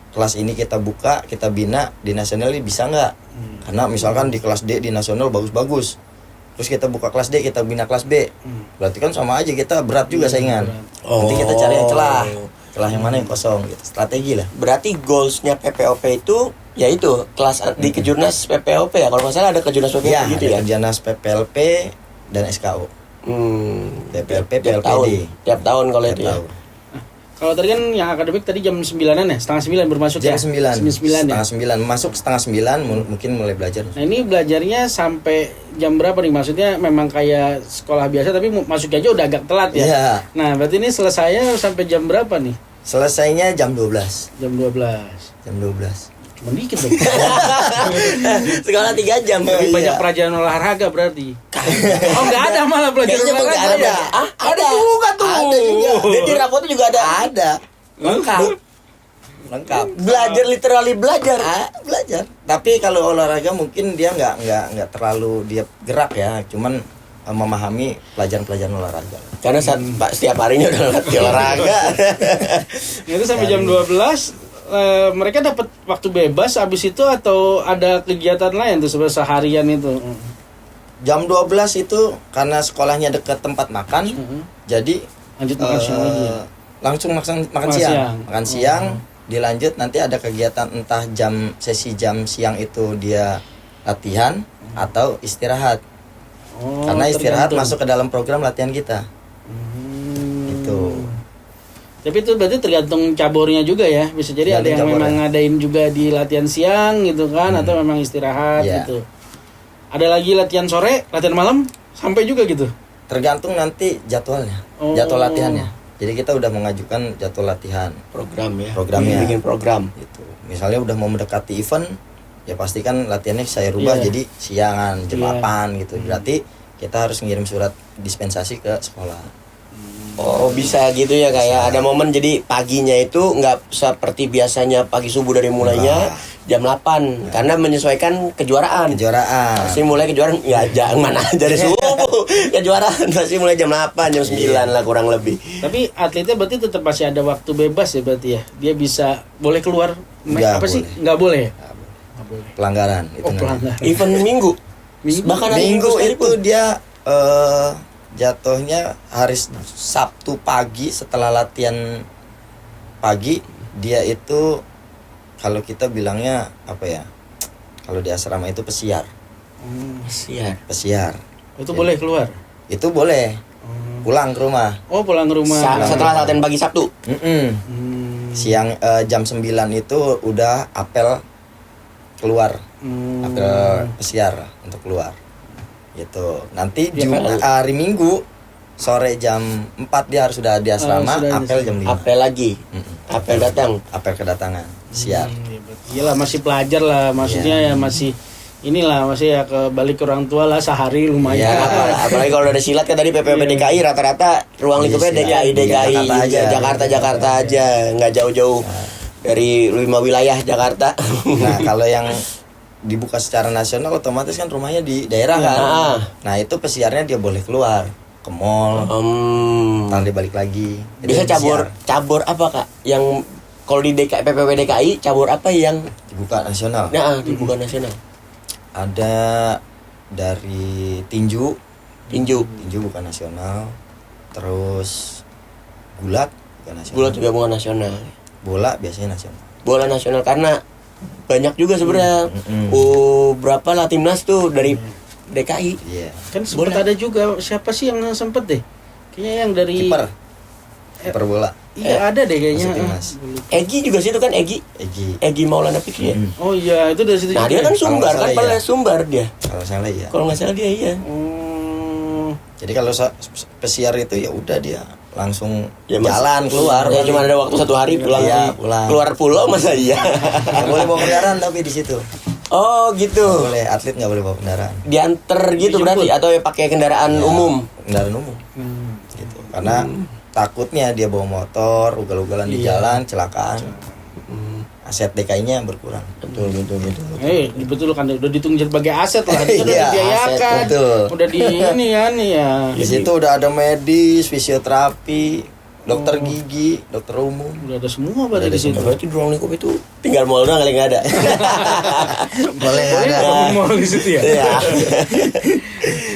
[SPEAKER 3] kelas ini kita buka, kita bina, di nasional ini bisa nggak? Karena misalkan di kelas D di nasional bagus-bagus. Terus kita buka kelas D, kita bina kelas B. Berarti kan sama aja kita berat juga saingan. Nanti kita cari yang celah yang mana yang kosong gitu. Strategi lah.
[SPEAKER 1] Berarti goalsnya PPOP itu yaitu kelas di kejurnas PPOP ya. Kalau nggak salah ada kejurnas PPOP
[SPEAKER 3] Ya,
[SPEAKER 1] gitu ya.
[SPEAKER 3] ada Janas PPLP dan SKO.
[SPEAKER 1] Hmm.
[SPEAKER 3] PPLP,
[SPEAKER 1] Tiap
[SPEAKER 3] PLPD.
[SPEAKER 1] tahun kalau
[SPEAKER 3] Tiap
[SPEAKER 1] itu ya.
[SPEAKER 3] tahun.
[SPEAKER 2] Kalau tadi kan yang akademik tadi jam 9-an ya, setengah 9 bermasuk
[SPEAKER 3] Jam
[SPEAKER 2] ya?
[SPEAKER 3] 9.
[SPEAKER 2] Setengah 9 ya?
[SPEAKER 3] Setengah 9. Masuk setengah 9 mungkin mulai belajar.
[SPEAKER 2] Nah ini belajarnya sampai jam berapa nih? Maksudnya memang kayak sekolah biasa tapi masuk aja udah agak telat ya?
[SPEAKER 3] Iya.
[SPEAKER 2] Nah berarti ini selesainya sampai jam berapa nih?
[SPEAKER 3] Selesainya jam 12.
[SPEAKER 2] Jam 12.
[SPEAKER 3] Jam 12.
[SPEAKER 2] Cuma dikit dong.
[SPEAKER 1] Sekolah 3 jam.
[SPEAKER 2] Lebih banyak
[SPEAKER 3] Iya.
[SPEAKER 2] pelajaran olahraga berarti. Oh nggak ada malah pelajaran
[SPEAKER 1] Kayaknya
[SPEAKER 2] olahraga
[SPEAKER 1] nggak ada.
[SPEAKER 2] ya?
[SPEAKER 1] Ah,
[SPEAKER 2] Ada juga tuh.
[SPEAKER 3] Ada juga.
[SPEAKER 1] Dia di rapotnya juga ada.
[SPEAKER 3] Ada.
[SPEAKER 1] Lengkap.
[SPEAKER 3] Lengkap.
[SPEAKER 1] Belajar literally belajar.
[SPEAKER 3] Belajar. Tapi kalau olahraga mungkin dia nggak terlalu dia gerak ya, cuman memahami pelajaran olahraga.
[SPEAKER 1] Karena Pak setiap harinya udah latih olahraga.
[SPEAKER 2] Itu sampai jam 12 mereka dapat waktu bebas abis itu atau ada kegiatan lain tuh seharian itu?
[SPEAKER 3] Jam 12 itu karena sekolahnya dekat tempat makan, jadi
[SPEAKER 2] Lanjut makan siang lagi ya?
[SPEAKER 3] langsung makan siang. Makan siang, dilanjut nanti ada kegiatan entah sesi jam siang itu dia latihan atau istirahat. Karena istirahat
[SPEAKER 2] tergantung.
[SPEAKER 3] masuk ke dalam program latihan kita. Gitu.
[SPEAKER 2] Tapi itu berarti tergantung cabornya juga ya. Bisa jadi ada yang
[SPEAKER 3] Tergantung
[SPEAKER 2] memang
[SPEAKER 3] cabornya.
[SPEAKER 2] ngadain juga di latihan siang gitu kan, atau memang istirahat
[SPEAKER 3] Iya.
[SPEAKER 2] gitu. Ada lagi latihan sore, latihan malam sampai juga gitu.
[SPEAKER 3] Tergantung nanti jadwalnya,
[SPEAKER 2] Oh.
[SPEAKER 3] jadwal latihannya. Jadi kita udah mengajukan jadwal latihan.
[SPEAKER 1] Program ya.
[SPEAKER 3] Programnya.
[SPEAKER 1] Bikin program.
[SPEAKER 3] Gitu. Misalnya udah mau mendekati event, ya pasti kan latihannya saya rubah
[SPEAKER 2] Iya.
[SPEAKER 3] jadi siangan, jam
[SPEAKER 2] Iya.
[SPEAKER 3] 8 gitu. Berarti kita harus ngirim surat dispensasi ke sekolah.
[SPEAKER 1] Oh bisa gitu ya, kayak ada momen jadi paginya itu nggak seperti biasanya pagi subuh dari mulainya jam 8 karena menyesuaikan kejuaraan.
[SPEAKER 3] Kejuaraan.
[SPEAKER 1] Pasti mulai kejuaraan ya jangan mana dari subuh. Kejuaraan pasti mulai jam 8 jam 9 lah kurang lebih.
[SPEAKER 2] Tapi atletnya berarti tetap masih ada waktu bebas ya berarti ya. Dia bisa boleh keluar
[SPEAKER 3] Nggak
[SPEAKER 2] apa sih?
[SPEAKER 3] boleh.
[SPEAKER 2] Nggak boleh. Ya?
[SPEAKER 3] Nggak boleh. Pelanggaran itu
[SPEAKER 2] Oh,
[SPEAKER 3] namanya.
[SPEAKER 2] pelanggaran.
[SPEAKER 1] Event minggu.
[SPEAKER 2] Minggu.
[SPEAKER 1] Bahkan hari
[SPEAKER 3] Minggu itu
[SPEAKER 1] sekalipun.
[SPEAKER 3] dia jatuhnya hari Sabtu pagi setelah latihan pagi dia itu kalau kita bilangnya apa ya, kalau di asrama itu pesiar.
[SPEAKER 1] Siar.
[SPEAKER 3] Pesiar
[SPEAKER 2] Itu boleh keluar.
[SPEAKER 3] itu boleh pulang ke rumah.
[SPEAKER 2] Oh, pulang ke rumah.
[SPEAKER 1] Setelah latihan pagi Sabtu.
[SPEAKER 3] Siang jam 9 itu udah apel keluar, apel pesiar untuk keluar gitu. Nanti
[SPEAKER 2] Ya,
[SPEAKER 3] hari Minggu sore jam 4 dia harus sudah di asrama,
[SPEAKER 2] sudah di
[SPEAKER 3] apel jam 5.
[SPEAKER 1] Apel lagi. Apel datang.
[SPEAKER 3] Apel kedatangan, siap.
[SPEAKER 2] Iyalah masih pelajar lah, maksudnya ya masih inilah masih ya ke balik ke orang tua lah sehari lumayan.
[SPEAKER 3] Iya.
[SPEAKER 1] Apalagi kalau ada silat kan tadi PPP DKI rata-rata ruang
[SPEAKER 3] Iya,
[SPEAKER 1] lingkupnya
[SPEAKER 3] silat.
[SPEAKER 1] DKI
[SPEAKER 3] Jakarta aja.
[SPEAKER 1] Jakarta aja nggak jauh-jauh dari 5 wilayah Jakarta.
[SPEAKER 3] Nah, kalau yang dibuka secara nasional otomatis kan rumahnya di daerah kan.
[SPEAKER 1] Nah.
[SPEAKER 3] Nah, itu pesiarnya dia boleh keluar ke mall, ntar dia balik lagi. Itu
[SPEAKER 1] Bisa
[SPEAKER 3] pesiar.
[SPEAKER 1] cabur apa kak? Yang kalau di DKI PPP DKI cabur apa yang
[SPEAKER 3] Dibuka nasional.
[SPEAKER 1] dibuka nasional?
[SPEAKER 3] Ada dari tinju
[SPEAKER 1] Tinju,
[SPEAKER 3] bukan nasional. Terus gulat bukan nasional.
[SPEAKER 1] bola juga bukan nasional.
[SPEAKER 3] Bola biasanya nasional.
[SPEAKER 1] Bola nasional karena banyak juga sebenarnya.
[SPEAKER 3] Mm-mm.
[SPEAKER 1] Berapa lah timnas tuh dari DKI.
[SPEAKER 3] Iya.
[SPEAKER 2] Kan sempat ada juga siapa sih yang sempet deh? Kayaknya yang dari
[SPEAKER 3] Kiper bola.
[SPEAKER 2] Iya ada deh kayaknya.
[SPEAKER 3] Masuk timnas.
[SPEAKER 1] Egi juga situ kan Egi Maulana Fikri ya.
[SPEAKER 2] Oh iya itu dari situ
[SPEAKER 1] Nah
[SPEAKER 2] juga.
[SPEAKER 1] dia kan
[SPEAKER 3] Kalau
[SPEAKER 1] sumbar
[SPEAKER 3] nggak
[SPEAKER 1] kan
[SPEAKER 3] salah
[SPEAKER 1] pada
[SPEAKER 3] iya.
[SPEAKER 1] sumbar dia.
[SPEAKER 3] Kalau salah ya.
[SPEAKER 1] Kalau nggak salah dia iya.
[SPEAKER 2] Oh.
[SPEAKER 3] Jadi kalau pesiar itu ya udah dia langsung
[SPEAKER 1] Ya, Mas.
[SPEAKER 3] jalan keluar.
[SPEAKER 1] Ya cuma ada waktu 1 hari pulang.
[SPEAKER 3] Iya, pulang.
[SPEAKER 1] Keluar pulau masa iya.
[SPEAKER 3] Nggak boleh bawa kendaraan tapi di situ.
[SPEAKER 1] Oh gitu.
[SPEAKER 3] Nggak boleh, atlet nggak boleh bawa kendaraan.
[SPEAKER 1] Diantar gitu berarti atau ya pakai kendaraan
[SPEAKER 3] Ya,
[SPEAKER 1] umum.
[SPEAKER 3] Kendaraan umum. Gitu. Karena takutnya dia bawa motor, ugal-ugalan di jalan, celakaan. Aset DKI-nya berkurang.
[SPEAKER 1] Betul.
[SPEAKER 2] Betul kan udah dihitung sebagai aset lah. Itu udah
[SPEAKER 3] Iya,
[SPEAKER 2] dibiayakan.
[SPEAKER 3] aset, betul.
[SPEAKER 2] Udah di ini kan ya.
[SPEAKER 3] Di situ udah ada medis, fisioterapi, dokter gigi, dokter umum.
[SPEAKER 2] Udah ada semua berarti di situ.
[SPEAKER 1] Berarti di ruang lingkup itu tinggal mall doang kali nggak ada.
[SPEAKER 3] Boleh ada.
[SPEAKER 2] Bangun mall di situ ya.
[SPEAKER 1] Iya.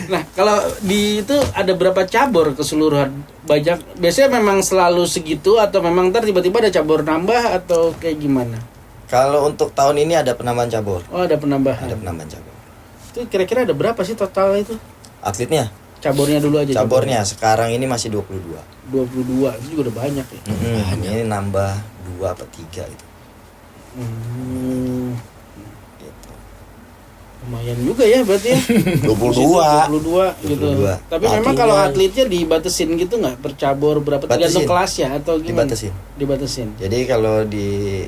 [SPEAKER 2] Nah, kalau di itu ada berapa cabur keseluruhan? Banyak. Biasanya memang selalu segitu atau memang ntar tiba-tiba ada cabur nambah atau kayak gimana?
[SPEAKER 3] Kalau untuk tahun ini ada penambahan cabur.
[SPEAKER 2] Oh, ada penambahan.
[SPEAKER 3] Ada penambahan cabur.
[SPEAKER 2] Itu kira-kira ada berapa sih total itu?
[SPEAKER 3] Atletnya
[SPEAKER 2] cabornya dulu aja.
[SPEAKER 3] Cabornya sekarang ini masih 22.
[SPEAKER 2] 22 itu juga udah banyak ya.
[SPEAKER 3] Ini nambah 2 atau 3 itu. Gitu.
[SPEAKER 2] Lumayan juga ya berarti ya.
[SPEAKER 1] 22
[SPEAKER 2] gitu.
[SPEAKER 3] 22.
[SPEAKER 2] Tapi memang kalau atletnya dibatasin gitu nggak per cabur berapa tergantung kelas ya atau gimana? Dibatasin.
[SPEAKER 3] Jadi kalau di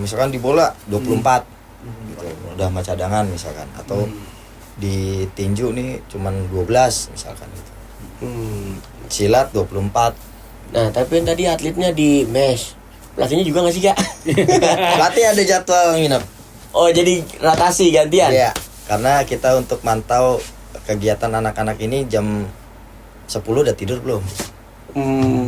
[SPEAKER 3] misalkan di bola 24 gitu, udah sama cadangan misalkan atau di tinju nih cuman 12 misalkan gitu. Silat 24.
[SPEAKER 1] Nah, tapi yang tadi atletnya di mes. Pelatihnya juga nggak sih, Kak?
[SPEAKER 3] Pelatih ada jadwal nginep.
[SPEAKER 1] Oh, jadi rotasi gantian.
[SPEAKER 3] Iya, karena kita untuk mantau kegiatan anak-anak ini jam 10 udah tidur belum?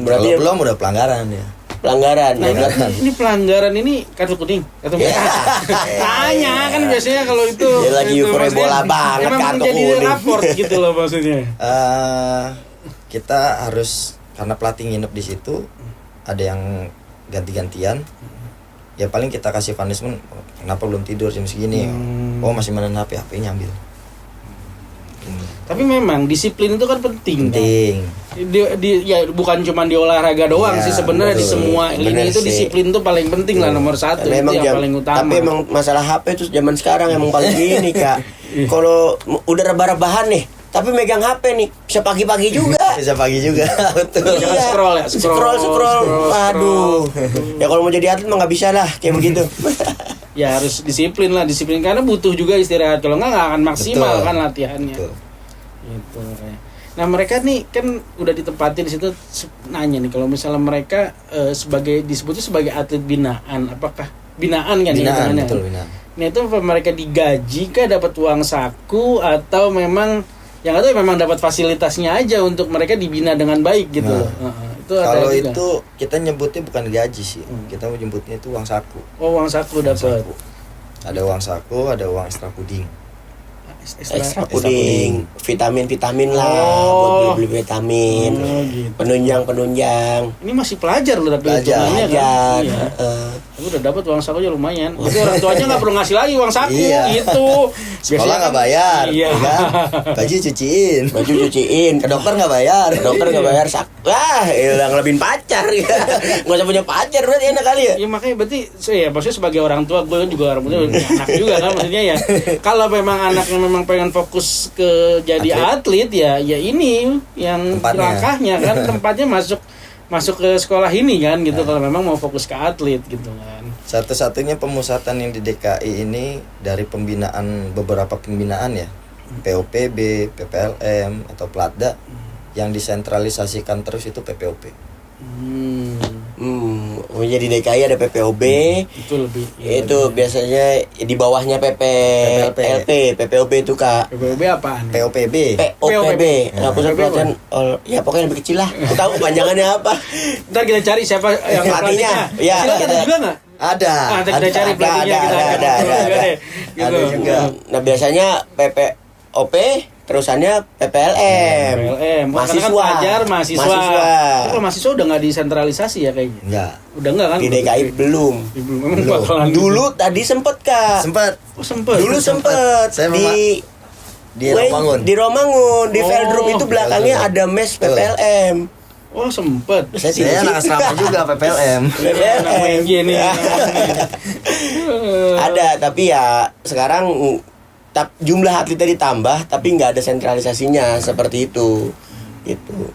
[SPEAKER 1] Berarti
[SPEAKER 3] Kalau belum udah pelanggaran ya.
[SPEAKER 1] pelanggaran.
[SPEAKER 2] Nah, ini pelanggaran ini kartu kuning, kartu merah. Tanya kan biasanya kalau itu.
[SPEAKER 1] Dia lagi
[SPEAKER 2] itu
[SPEAKER 1] euforia
[SPEAKER 2] maksudnya
[SPEAKER 1] bola banget
[SPEAKER 2] emang
[SPEAKER 1] kartu
[SPEAKER 2] jadi
[SPEAKER 1] kuning.
[SPEAKER 2] raport gitu loh maksudnya.
[SPEAKER 3] Kita harus karena pelatih nginep di situ ada yang ganti-gantian. Ya paling kita kasih punishment, kenapa belum tidur jam segini? Oh masih main HP, HP-nya ambil.
[SPEAKER 2] Tapi memang disiplin itu kan penting.
[SPEAKER 3] Penting.
[SPEAKER 2] Ya bukan cuma di olahraga doang
[SPEAKER 3] Ya,
[SPEAKER 2] sih sebenarnya di semua
[SPEAKER 1] bener
[SPEAKER 2] ini itu
[SPEAKER 1] sih.
[SPEAKER 2] disiplin itu paling penting lah nomor satu.
[SPEAKER 1] Memang
[SPEAKER 2] itu yang paling utama.
[SPEAKER 1] Tapi emang masalah HP itu zaman sekarang emang paling gini, Kak. Kalau udah rebah-rebahan nih, tapi megang HP nih, bisa pagi-pagi juga.
[SPEAKER 3] Bisa pagi juga, betul.
[SPEAKER 2] Jangan scroll ya,
[SPEAKER 1] Scroll. Aduh. Ya kalau mau jadi atlet mah nggak bisa lah kayak begitu.
[SPEAKER 2] Ya harus disiplin karena butuh juga istirahat. Kalau nggak akan maksimal
[SPEAKER 3] Betul.
[SPEAKER 2] kan latihannya.
[SPEAKER 3] Betul.
[SPEAKER 2] Gitu kayak. Nah mereka nih kan udah ditempatin di situ nanya nih kalau misalnya mereka disebutnya sebagai atlet binaan, apakah binaan kan
[SPEAKER 3] Binaan,
[SPEAKER 2] ya?
[SPEAKER 3] betul binaan.
[SPEAKER 2] Nah itu apa mereka digaji kah dapat uang saku atau memang yang atau memang dapat fasilitasnya aja untuk mereka dibina dengan baik gitu loh. Itu ada
[SPEAKER 3] Kalau
[SPEAKER 2] juga.
[SPEAKER 3] itu kita nyebutnya bukan gaji sih, kita menyebutnya itu uang saku.
[SPEAKER 2] Oh uang saku dapat.
[SPEAKER 3] Ada uang saku, ada uang ekstra puding.
[SPEAKER 1] Ekstra puding, vitamin lah, buat beli vitamin,
[SPEAKER 2] Gitu.
[SPEAKER 1] penunjang.
[SPEAKER 2] Ini masih pelajar loh tapi
[SPEAKER 3] Pelajar.
[SPEAKER 2] hitungannya kan. Iya.
[SPEAKER 1] Heeh.
[SPEAKER 2] Tapi udah dapat uang saku aja lumayan. Berarti orang tuanya nggak perlu ngasih lagi uang saku
[SPEAKER 3] Iya.
[SPEAKER 2] gitu.
[SPEAKER 3] Sekolah nggak bayar,
[SPEAKER 2] Iya.
[SPEAKER 3] ya kan? Baju cuciin,
[SPEAKER 1] Baju cuciin,
[SPEAKER 3] ke dokter nggak bayar,
[SPEAKER 1] dokter nggak bayar wah, ngelebihin pacar ya. Nggak usah punya pacar berarti enak kali ya.
[SPEAKER 2] Ya makanya berarti ya maksudnya sebagai orang tua gue kan juga orang tua punya anak juga kan maksudnya ya. Kalau memang anaknya memang pengen fokus ke jadi atlet ya ini yang
[SPEAKER 3] Tempatnya.
[SPEAKER 2] langkahnya kan tempatnya masuk ke sekolah ini kan gitu kalau memang mau fokus ke atlet gitu kan.
[SPEAKER 3] Satu-satunya pemusatan yang di DKI ini dari beberapa pembinaan ya, POPB, PPLM atau Platda, yang disentralisasikan terus itu PPOP.
[SPEAKER 1] Jadi DKI ada PPOB.
[SPEAKER 2] Itu lebih
[SPEAKER 1] Itu biasanya di bawahnya PPLP, PPOB itu Kak.
[SPEAKER 2] PPB apaan? Ya?
[SPEAKER 3] POPB.
[SPEAKER 1] POPB, pusat pelatihan ya pokoknya lebih kecil lah. Aku tahu panjangannya apa.
[SPEAKER 2] Ntar kita cari siapa yang
[SPEAKER 1] Pelatihnya. Ya,
[SPEAKER 2] Silakan
[SPEAKER 1] ada.
[SPEAKER 2] juga nggak?
[SPEAKER 3] Ada.
[SPEAKER 2] Kita cari pelatihnya kita
[SPEAKER 1] ada.
[SPEAKER 2] Gitu.
[SPEAKER 3] Ada juga.
[SPEAKER 1] Nah, biasanya PPOP terusannya PPLM.
[SPEAKER 2] PLM.
[SPEAKER 1] Mahasiswa.
[SPEAKER 2] Kan pelajar, mahasiswa. Tapi kalau mahasiswa udah nggak desentralisasi ya kayaknya.
[SPEAKER 3] Enggak.
[SPEAKER 2] Udah enggak kan?
[SPEAKER 1] Di DKI belum.
[SPEAKER 2] Memang bakalan
[SPEAKER 1] Dulu tadi sempet Kak.
[SPEAKER 3] Sempat
[SPEAKER 2] Oh, sempet.
[SPEAKER 1] Dulu sempet
[SPEAKER 3] Saya di
[SPEAKER 1] Weh,
[SPEAKER 3] Romangun.
[SPEAKER 1] Di Romangun, di
[SPEAKER 2] Oh,
[SPEAKER 1] Veldrum itu belakangnya
[SPEAKER 3] Veldrum.
[SPEAKER 1] ada mes PPLM.
[SPEAKER 2] Oh, sempet.
[SPEAKER 3] Saya anak asrama juga PPLM.
[SPEAKER 2] Anak UNJ nih.
[SPEAKER 1] Ada, tapi ya sekarang jumlah atletnya ditambah tapi nggak ada sentralisasinya seperti itu gitu.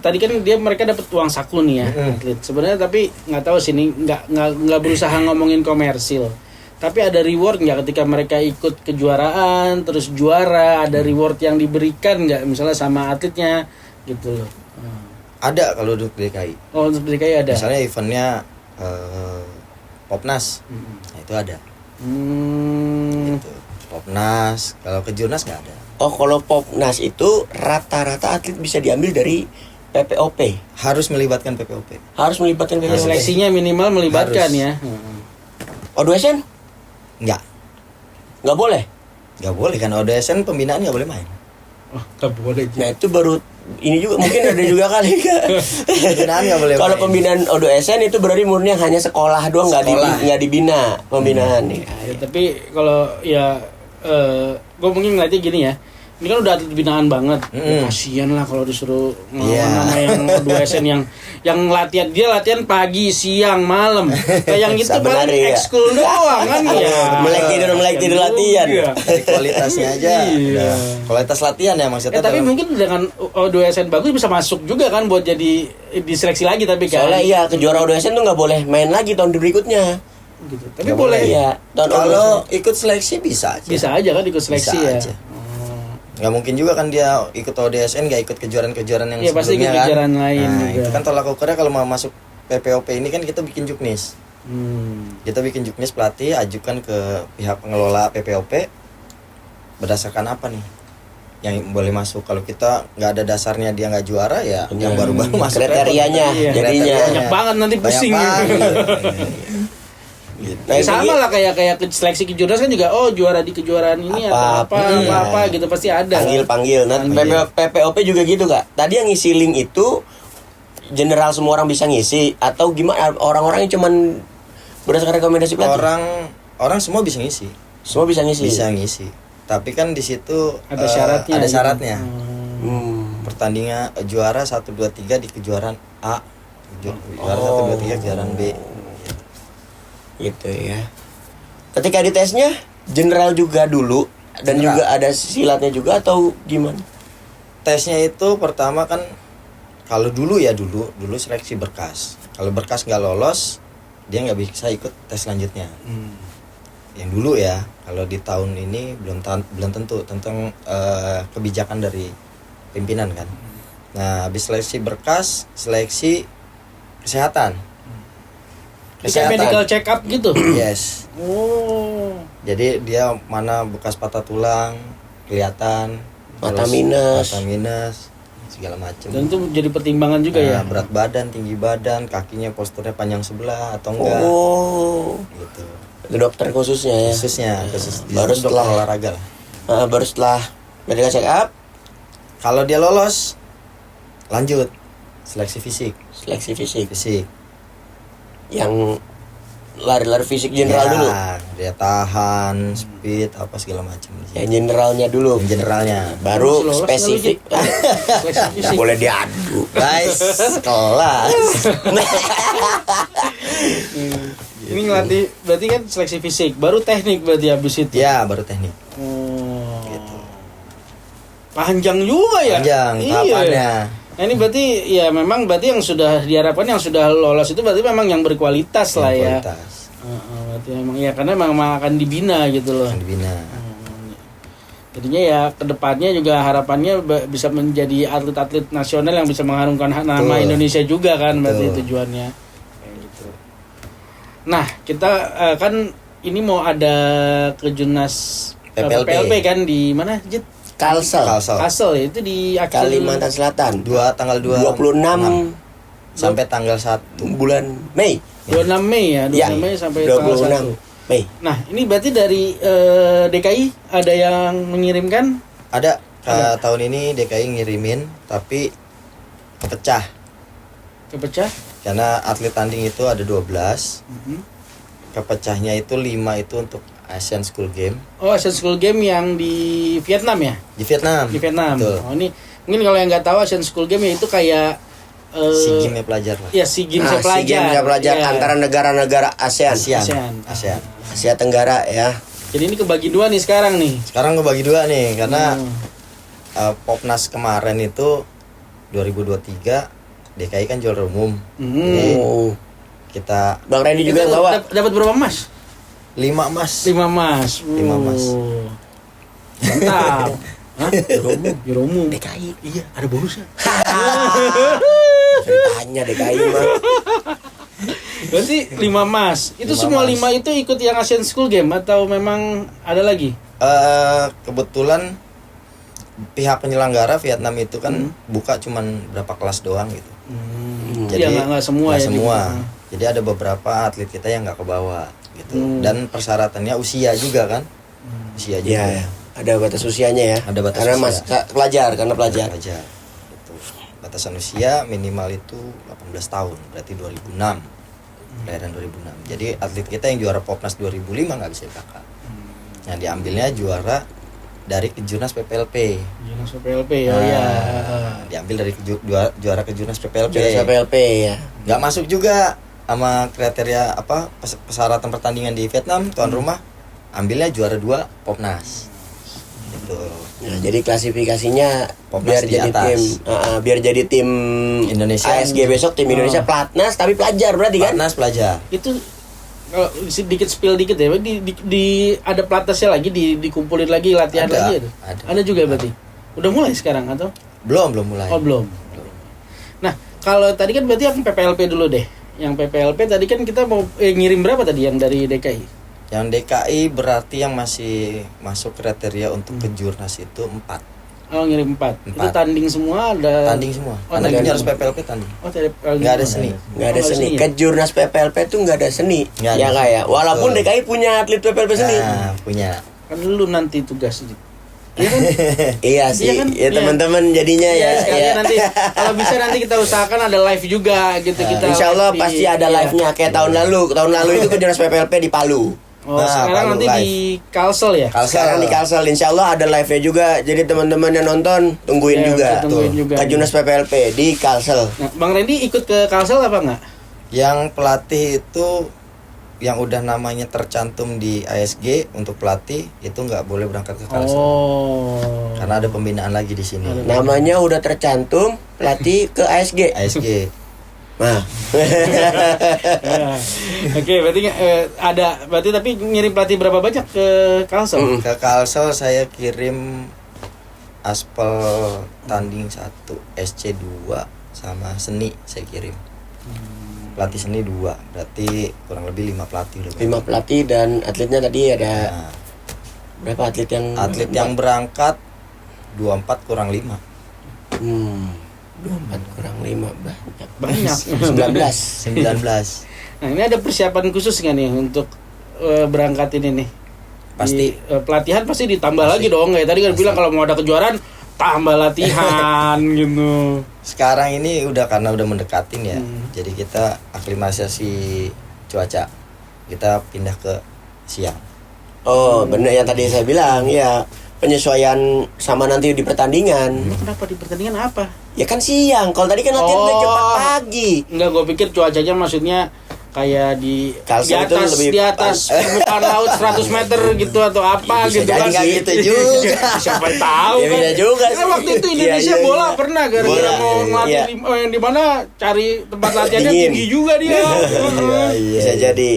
[SPEAKER 2] Tadi kan mereka dapat uang saku nih ya atlet. Sebenarnya tapi nggak tahu sih ini nggak berusaha ngomongin komersil. Tapi ada reward nggak ketika mereka ikut kejuaraan terus juara, ada reward yang diberikan nggak misalnya sama atletnya gitu loh.
[SPEAKER 3] Ada kalau untuk DKI.
[SPEAKER 2] Oh untuk DKI ada.
[SPEAKER 3] Misalnya eventnya Popnas, nah, itu ada. Gitu. Popnas, kalau kejurnas nggak ada.
[SPEAKER 1] Oh, kalau Popnas itu rata-rata atlet bisa diambil dari PPOP.
[SPEAKER 3] Harus melibatkan PPOP.
[SPEAKER 1] Harus melibatkan PPOP.
[SPEAKER 2] Seleksinya minimal melibatkan
[SPEAKER 3] Harus.
[SPEAKER 2] ya.
[SPEAKER 1] ODSN
[SPEAKER 3] Nggak
[SPEAKER 1] boleh.
[SPEAKER 3] nggak boleh kan ODSN pembinaan nggak boleh main.
[SPEAKER 2] Oh, nggak boleh.
[SPEAKER 1] Nah itu baru ini juga mungkin ada juga kali Kak.
[SPEAKER 3] Pembinaan nggak boleh
[SPEAKER 1] Kalau
[SPEAKER 3] main.
[SPEAKER 1] pembinaan ODSN itu berarti murni hanya sekolah doang, nggak dibina pembinaan.
[SPEAKER 2] Ya, tapi kalau ya gue mungkin ngeliatnya gini ya, Ini kan udah atlet binaan banget. Ya, kasian lah kalau disuruh ngelawan sama yang 2SN yang latihan, dia latihan pagi, siang, malam. Kayak yang itu paling
[SPEAKER 1] Sebenarnya,
[SPEAKER 2] ekskul doang kan ya.
[SPEAKER 1] Melek tidur latihan.
[SPEAKER 2] Iya.
[SPEAKER 3] Dari kualitasnya aja.
[SPEAKER 2] Iya.
[SPEAKER 3] Udah. Kualitas latihan ya maksudnya.
[SPEAKER 2] Tapi mungkin dengan O2SN bagus bisa masuk juga kan buat jadi diseleksi lagi tapi kan.
[SPEAKER 1] Soalnya iya kejuara O2SN tuh nggak boleh main lagi tahun berikutnya.
[SPEAKER 2] Gitu. Tapi
[SPEAKER 3] Nggak
[SPEAKER 2] boleh.
[SPEAKER 3] boleh.
[SPEAKER 1] Iya, tahun
[SPEAKER 3] kalau ikut seleksi bisa aja.
[SPEAKER 2] Bisa aja kan ikut seleksi
[SPEAKER 3] Bisa
[SPEAKER 2] ya.
[SPEAKER 3] aja. Nggak mungkin juga kan dia ikut ODSN nggak ikut kejuaraan-kejuaraan yang
[SPEAKER 2] Iya, pasti ikut
[SPEAKER 3] sebelumnya kan.
[SPEAKER 2] kejuaraan lain
[SPEAKER 3] Nah,
[SPEAKER 2] juga.
[SPEAKER 3] itu kan tolak ukurnya kalau mau masuk PPOP ini kan kita bikin juknis. Kita bikin juknis pelatih, ajukan ke pihak pengelola PPOP berdasarkan apa nih yang boleh masuk. Kalau kita nggak ada dasarnya dia nggak juara ya yang baru-baru masuk
[SPEAKER 1] kriterianya
[SPEAKER 2] Iya.
[SPEAKER 1] jadinya.
[SPEAKER 2] Banyak banget nanti pusing.
[SPEAKER 3] Gitu.
[SPEAKER 1] Nah,
[SPEAKER 2] Sama lah kayak seleksi kejurnas kan juga juara di kejuaraan ini
[SPEAKER 1] Apa,
[SPEAKER 2] apa gitu pasti ada.
[SPEAKER 1] Panggil. Nah, PPOP juga gitu Kak. Tadi yang ngisi link itu general semua orang bisa ngisi atau gimana? Orang-orang yang cuman berdasarkan rekomendasi pelatih.
[SPEAKER 3] Orang semua bisa ngisi.
[SPEAKER 1] Semua bisa ngisi.
[SPEAKER 3] Bisa ngisi. Tapi kan di situ
[SPEAKER 2] Ada syaratnya.
[SPEAKER 3] Ada
[SPEAKER 2] gitu.
[SPEAKER 3] syaratnya.
[SPEAKER 1] Hmm.
[SPEAKER 3] Juara 1 2 3 di kejuaraan A. Juara 1 2 3 kejuaraan B.
[SPEAKER 1] Gitu ya. Ketika di tesnya general juga dulu dan
[SPEAKER 3] General.
[SPEAKER 1] juga ada silatnya juga atau gimana?
[SPEAKER 3] Tesnya itu pertama kan kalau dulu seleksi berkas. Kalau berkas nggak lolos, dia nggak bisa ikut tes selanjutnya. Yang dulu ya, kalau di tahun ini belum tentu tentang kebijakan dari pimpinan kan. Nah, habis seleksi berkas, seleksi kesehatan.
[SPEAKER 2] Kayak medical check up gitu.
[SPEAKER 3] Yes.
[SPEAKER 2] Oh.
[SPEAKER 3] Jadi dia mana bekas patah tulang kelihatan,
[SPEAKER 1] Mata
[SPEAKER 3] terus
[SPEAKER 1] minus.
[SPEAKER 3] mata minus, segala macam.
[SPEAKER 2] Dan itu jadi pertimbangan juga ya.
[SPEAKER 3] Berat badan, tinggi badan, kakinya posturnya panjang sebelah atau enggak.
[SPEAKER 1] Oh.
[SPEAKER 3] Gitu.
[SPEAKER 1] Itu dokter khususnya ya.
[SPEAKER 3] Khusus
[SPEAKER 1] Baru
[SPEAKER 3] dokter
[SPEAKER 1] setelah-
[SPEAKER 3] olahraga lah.
[SPEAKER 1] Baru setelah medical check up,
[SPEAKER 3] Kalau dia lolos, lanjut seleksi fisik.
[SPEAKER 1] seleksi fisik. Yang lari-lari fisik general
[SPEAKER 3] Ya,
[SPEAKER 1] dulu.
[SPEAKER 3] Dia tahan, speed, apa segala macam.
[SPEAKER 1] Yang generalnya dulu.
[SPEAKER 3] Yang generalnya.
[SPEAKER 1] Baru
[SPEAKER 2] Lolos nggak lu,
[SPEAKER 1] spesifik.
[SPEAKER 2] Jit? Seleksi
[SPEAKER 1] Nggak
[SPEAKER 2] fisik.
[SPEAKER 1] boleh diadu.
[SPEAKER 3] Guys, kelas.
[SPEAKER 2] Ini ngelatih berarti kan seleksi fisik, baru teknik berarti habis itu.
[SPEAKER 3] Ya, baru teknik.
[SPEAKER 2] Oh.
[SPEAKER 3] Gitu.
[SPEAKER 2] Panjang juga ya.
[SPEAKER 3] Panjang tahapannya.
[SPEAKER 2] Nah ini berarti ya memang berarti yang sudah diharapkan yang sudah lolos itu berarti memang yang berkualitas lah ya.
[SPEAKER 3] Kualitas.
[SPEAKER 2] Berarti memang ya karena memang akan dibina gitu loh.
[SPEAKER 3] Akan dibina.
[SPEAKER 2] Jadinya ya kedepannya juga harapannya bisa menjadi atlet-atlet nasional yang bisa mengharumkan nama
[SPEAKER 3] Betul.
[SPEAKER 2] Indonesia juga kan berarti
[SPEAKER 3] Betul.
[SPEAKER 2] tujuannya. Kayak gitu. Nah kita kan ini mau ada kejurnas PPLP kan di mana Jit?
[SPEAKER 1] Kalsel.
[SPEAKER 2] Kasel ya, itu di akhir
[SPEAKER 1] Kalimantan Selatan.
[SPEAKER 3] Tanggal
[SPEAKER 1] 26
[SPEAKER 3] sampai tanggal 1
[SPEAKER 1] bulan Mei.
[SPEAKER 2] 26 Mei ya, 26
[SPEAKER 1] Ya,
[SPEAKER 2] Mei sampai tanggal 1.
[SPEAKER 1] Mei.
[SPEAKER 2] Nah, ini berarti dari DKI ada yang mengirimkan?
[SPEAKER 3] ada. Tahun ini DKI ngirimin tapi kepecah
[SPEAKER 2] Kepecah?
[SPEAKER 3] karena atlet tanding itu ada 12.
[SPEAKER 2] Mhm.
[SPEAKER 3] Kepecahnya itu 5 itu untuk Asian School Game
[SPEAKER 2] Oh, Asian School Game yang di Vietnam ya?
[SPEAKER 3] di Vietnam.
[SPEAKER 2] Di Vietnam.
[SPEAKER 3] Betul.
[SPEAKER 2] Oh, ini mungkin kalau yang nggak tahu Asian School Game ya itu kayak
[SPEAKER 3] SEA Games pelajar lah.
[SPEAKER 2] ya SEA Games
[SPEAKER 1] Nah,
[SPEAKER 2] pelajar.
[SPEAKER 1] SEA Games pelajar
[SPEAKER 2] Iya.
[SPEAKER 1] antara negara-negara ASEAN.
[SPEAKER 2] ASEAN.
[SPEAKER 1] Asia Tenggara ya.
[SPEAKER 2] Jadi ini kebagi dua nih sekarang nih.
[SPEAKER 3] Sekarang gue bagi dua nih karena
[SPEAKER 2] Hmm.
[SPEAKER 3] Popnas kemarin itu 2023 DKI kan juara umum.
[SPEAKER 2] Hmm.
[SPEAKER 1] Oh.
[SPEAKER 3] Kita
[SPEAKER 1] Bang Randy
[SPEAKER 2] Itu
[SPEAKER 1] juga bawa.
[SPEAKER 2] dapat berapa emas?
[SPEAKER 3] 5 emas.
[SPEAKER 2] 5 emas.
[SPEAKER 3] 5 emas.
[SPEAKER 2] Mantap. Hah? Juara umum.
[SPEAKER 1] DKI.
[SPEAKER 2] Iya, ada bonusnya.
[SPEAKER 1] Ceritanya DKI mah.
[SPEAKER 2] Berarti 5 emas. Itu
[SPEAKER 3] 5
[SPEAKER 2] semua
[SPEAKER 3] emas.
[SPEAKER 2] 5 itu ikut yang Asian School Game atau memang ada lagi?
[SPEAKER 3] Kebetulan pihak penyelenggara Vietnam itu kan buka cuman berapa kelas doang gitu.
[SPEAKER 2] Jadi nggak semua
[SPEAKER 3] nggak
[SPEAKER 2] ya.
[SPEAKER 3] semua.
[SPEAKER 2] dibuka.
[SPEAKER 3] Jadi ada beberapa atlet kita yang nggak kebawa gitu. Dan persyaratannya usia juga kan. Usia juga.
[SPEAKER 1] Ya, ada batas usianya ya.
[SPEAKER 3] Ada batas
[SPEAKER 1] karena
[SPEAKER 3] usia.
[SPEAKER 1] pelajar, karena pelajar.
[SPEAKER 3] Pelajar. Gitu. Batasan usia minimal itu 18 tahun, berarti 2006. Kelahiran 2006. Jadi atlet kita yang juara Popnas 2005 nggak bisa kakak. Yang diambilnya juara dari Kejurnas PPLP.
[SPEAKER 2] Jurnas PPLP, oh ya.
[SPEAKER 3] Diambil dari juara Kejurnas PPLP.
[SPEAKER 1] Jurnas PPLP ya.
[SPEAKER 3] Nggak masuk juga sama kriteria apa persyaratan pertandingan di Vietnam tuan rumah. Ambilnya juara 2 Popnas. Gitu.
[SPEAKER 1] Nah, jadi klasifikasinya
[SPEAKER 3] Popnas
[SPEAKER 1] biar
[SPEAKER 3] di
[SPEAKER 1] jadi
[SPEAKER 3] atas.
[SPEAKER 1] biar jadi tim
[SPEAKER 3] Indonesia.
[SPEAKER 1] ASG besok tim Indonesia Platnas tapi pelajar berarti kan?
[SPEAKER 3] Popnas pelajar.
[SPEAKER 2] Itu kalau sedikit spill dikit ya, di ada platnasnya lagi, dikumpulin lagi latihan
[SPEAKER 3] Ada,
[SPEAKER 2] lagi itu.
[SPEAKER 3] ada.
[SPEAKER 2] Juga berarti. Udah mulai sekarang atau?
[SPEAKER 3] Belum mulai.
[SPEAKER 2] Oh belum. Nah kalau tadi kan berarti yang PPLP dulu deh. Yang PPLP tadi kan kita mau ngirim berapa tadi yang dari DKI?
[SPEAKER 3] Yang DKI berarti yang masih masuk kriteria untuk Kejurnas itu 4.
[SPEAKER 2] Oh ngirim 4. Itu
[SPEAKER 3] 4.
[SPEAKER 2] tanding semua ada.
[SPEAKER 3] Tanding semua.
[SPEAKER 2] Oh,
[SPEAKER 3] Karena
[SPEAKER 2] tanding
[SPEAKER 3] ini harus
[SPEAKER 2] semua.
[SPEAKER 3] PPLP tanding.
[SPEAKER 2] Oh tadi
[SPEAKER 3] Nggak ada seni.
[SPEAKER 1] Nggak ada seni.
[SPEAKER 2] ya?
[SPEAKER 1] Kejurnas PPLP tuh nggak ada seni.
[SPEAKER 3] Nggak ada.
[SPEAKER 1] Ya kayak walaupun
[SPEAKER 3] Betul.
[SPEAKER 1] DKI punya atlet PPLP seni.
[SPEAKER 3] Nah, punya.
[SPEAKER 2] Kan lu nanti tugas itu. Iya kan?
[SPEAKER 1] Iya sih.
[SPEAKER 2] Iya kan?
[SPEAKER 1] Ya
[SPEAKER 2] Iya.
[SPEAKER 1] teman-teman jadinya
[SPEAKER 2] Iya,
[SPEAKER 1] ya.
[SPEAKER 2] sekalian
[SPEAKER 1] ya.
[SPEAKER 2] nanti kalau bisa nanti kita usahakan ada live juga gitu kita.
[SPEAKER 1] Insya Allah
[SPEAKER 2] live di-
[SPEAKER 1] pasti ada
[SPEAKER 2] iya.
[SPEAKER 1] live-nya kayak tahun lalu. Tahun lalu itu Kejurnas PPLP di Palu.
[SPEAKER 2] Oh,
[SPEAKER 3] Nah,
[SPEAKER 2] sekarang
[SPEAKER 3] Palu
[SPEAKER 2] nanti
[SPEAKER 3] live.
[SPEAKER 2] di Kalsel ya?
[SPEAKER 1] Sekarang di Kalsel Insya Allah ada live-nya juga. Jadi teman-teman yang nonton tungguin
[SPEAKER 2] Ya,
[SPEAKER 1] juga.
[SPEAKER 2] kita tungguin juga.
[SPEAKER 1] Kejurnas PPLP di Kalsel.
[SPEAKER 2] Nah, Bang Randy ikut ke Kalsel apa enggak?
[SPEAKER 3] Yang pelatih itu yang udah namanya tercantum di ASG untuk pelatih itu nggak boleh berangkat ke Kalsel.
[SPEAKER 2] Oh.
[SPEAKER 3] Karena ada pembinaan lagi di sini.
[SPEAKER 1] Namanya udah tercantum pelatih ke ASG.
[SPEAKER 3] ASG.
[SPEAKER 1] Nah,
[SPEAKER 2] Ya. Oke, berarti berarti tapi ngirim pelatih berapa banyak ke Kalsel?
[SPEAKER 3] Ke Kalsel saya kirim aspal tanding 1, SC 2 sama seni saya kirim. Pelatih seni 2, berarti kurang lebih 5 pelatih udah.
[SPEAKER 1] 5 pelatih dan atletnya tadi ada
[SPEAKER 3] Nah,
[SPEAKER 1] berapa atlet yang
[SPEAKER 3] berangkat 24 kurang 5.
[SPEAKER 1] 24 kurang 5 banyak.
[SPEAKER 2] Banyak.
[SPEAKER 1] 19.
[SPEAKER 3] 19.
[SPEAKER 2] Nah, ini ada persiapan khusus nggak nih untuk berangkat ini nih?
[SPEAKER 3] Pasti.
[SPEAKER 2] Pelatihan pasti ditambah
[SPEAKER 3] Pasti.
[SPEAKER 2] lagi dong. Kayak tadi kan
[SPEAKER 3] Pasti.
[SPEAKER 2] bilang kalau mau ada kejuaraan tambah latihan gitu.
[SPEAKER 3] Sekarang ini karena udah mendekatin ya. Jadi kita aklimatisasi cuaca. Kita pindah ke siang.
[SPEAKER 1] Oh, bener yang tadi saya bilang ya. Penyesuaian sama nanti di pertandingan.
[SPEAKER 2] Kenapa di pertandingan apa?
[SPEAKER 1] Ya kan siang. Kalau tadi kan latihan udah jam 4 pagi.
[SPEAKER 2] Enggak, gue pikir cuacanya maksudnya kayak di
[SPEAKER 1] Kalsel itu lebih
[SPEAKER 2] di atas permukaan laut 100 meter gitu atau apa
[SPEAKER 1] Ya, bisa
[SPEAKER 2] gitu
[SPEAKER 1] jadi
[SPEAKER 2] kan.
[SPEAKER 1] nggak gitu juga.
[SPEAKER 2] Siapa tahu
[SPEAKER 1] Ya,
[SPEAKER 2] kan.
[SPEAKER 1] bisa juga
[SPEAKER 2] Kan
[SPEAKER 1] sih.
[SPEAKER 2] waktu itu Indonesia
[SPEAKER 1] Iya, iya,
[SPEAKER 2] bola
[SPEAKER 1] iya.
[SPEAKER 2] pernah gara-gara
[SPEAKER 1] Bola,
[SPEAKER 2] mau ngelatih
[SPEAKER 1] iya.
[SPEAKER 2] yang di mana cari tempat latihannya
[SPEAKER 1] Dingin.
[SPEAKER 2] tinggi juga dia.
[SPEAKER 1] Bisa jadi.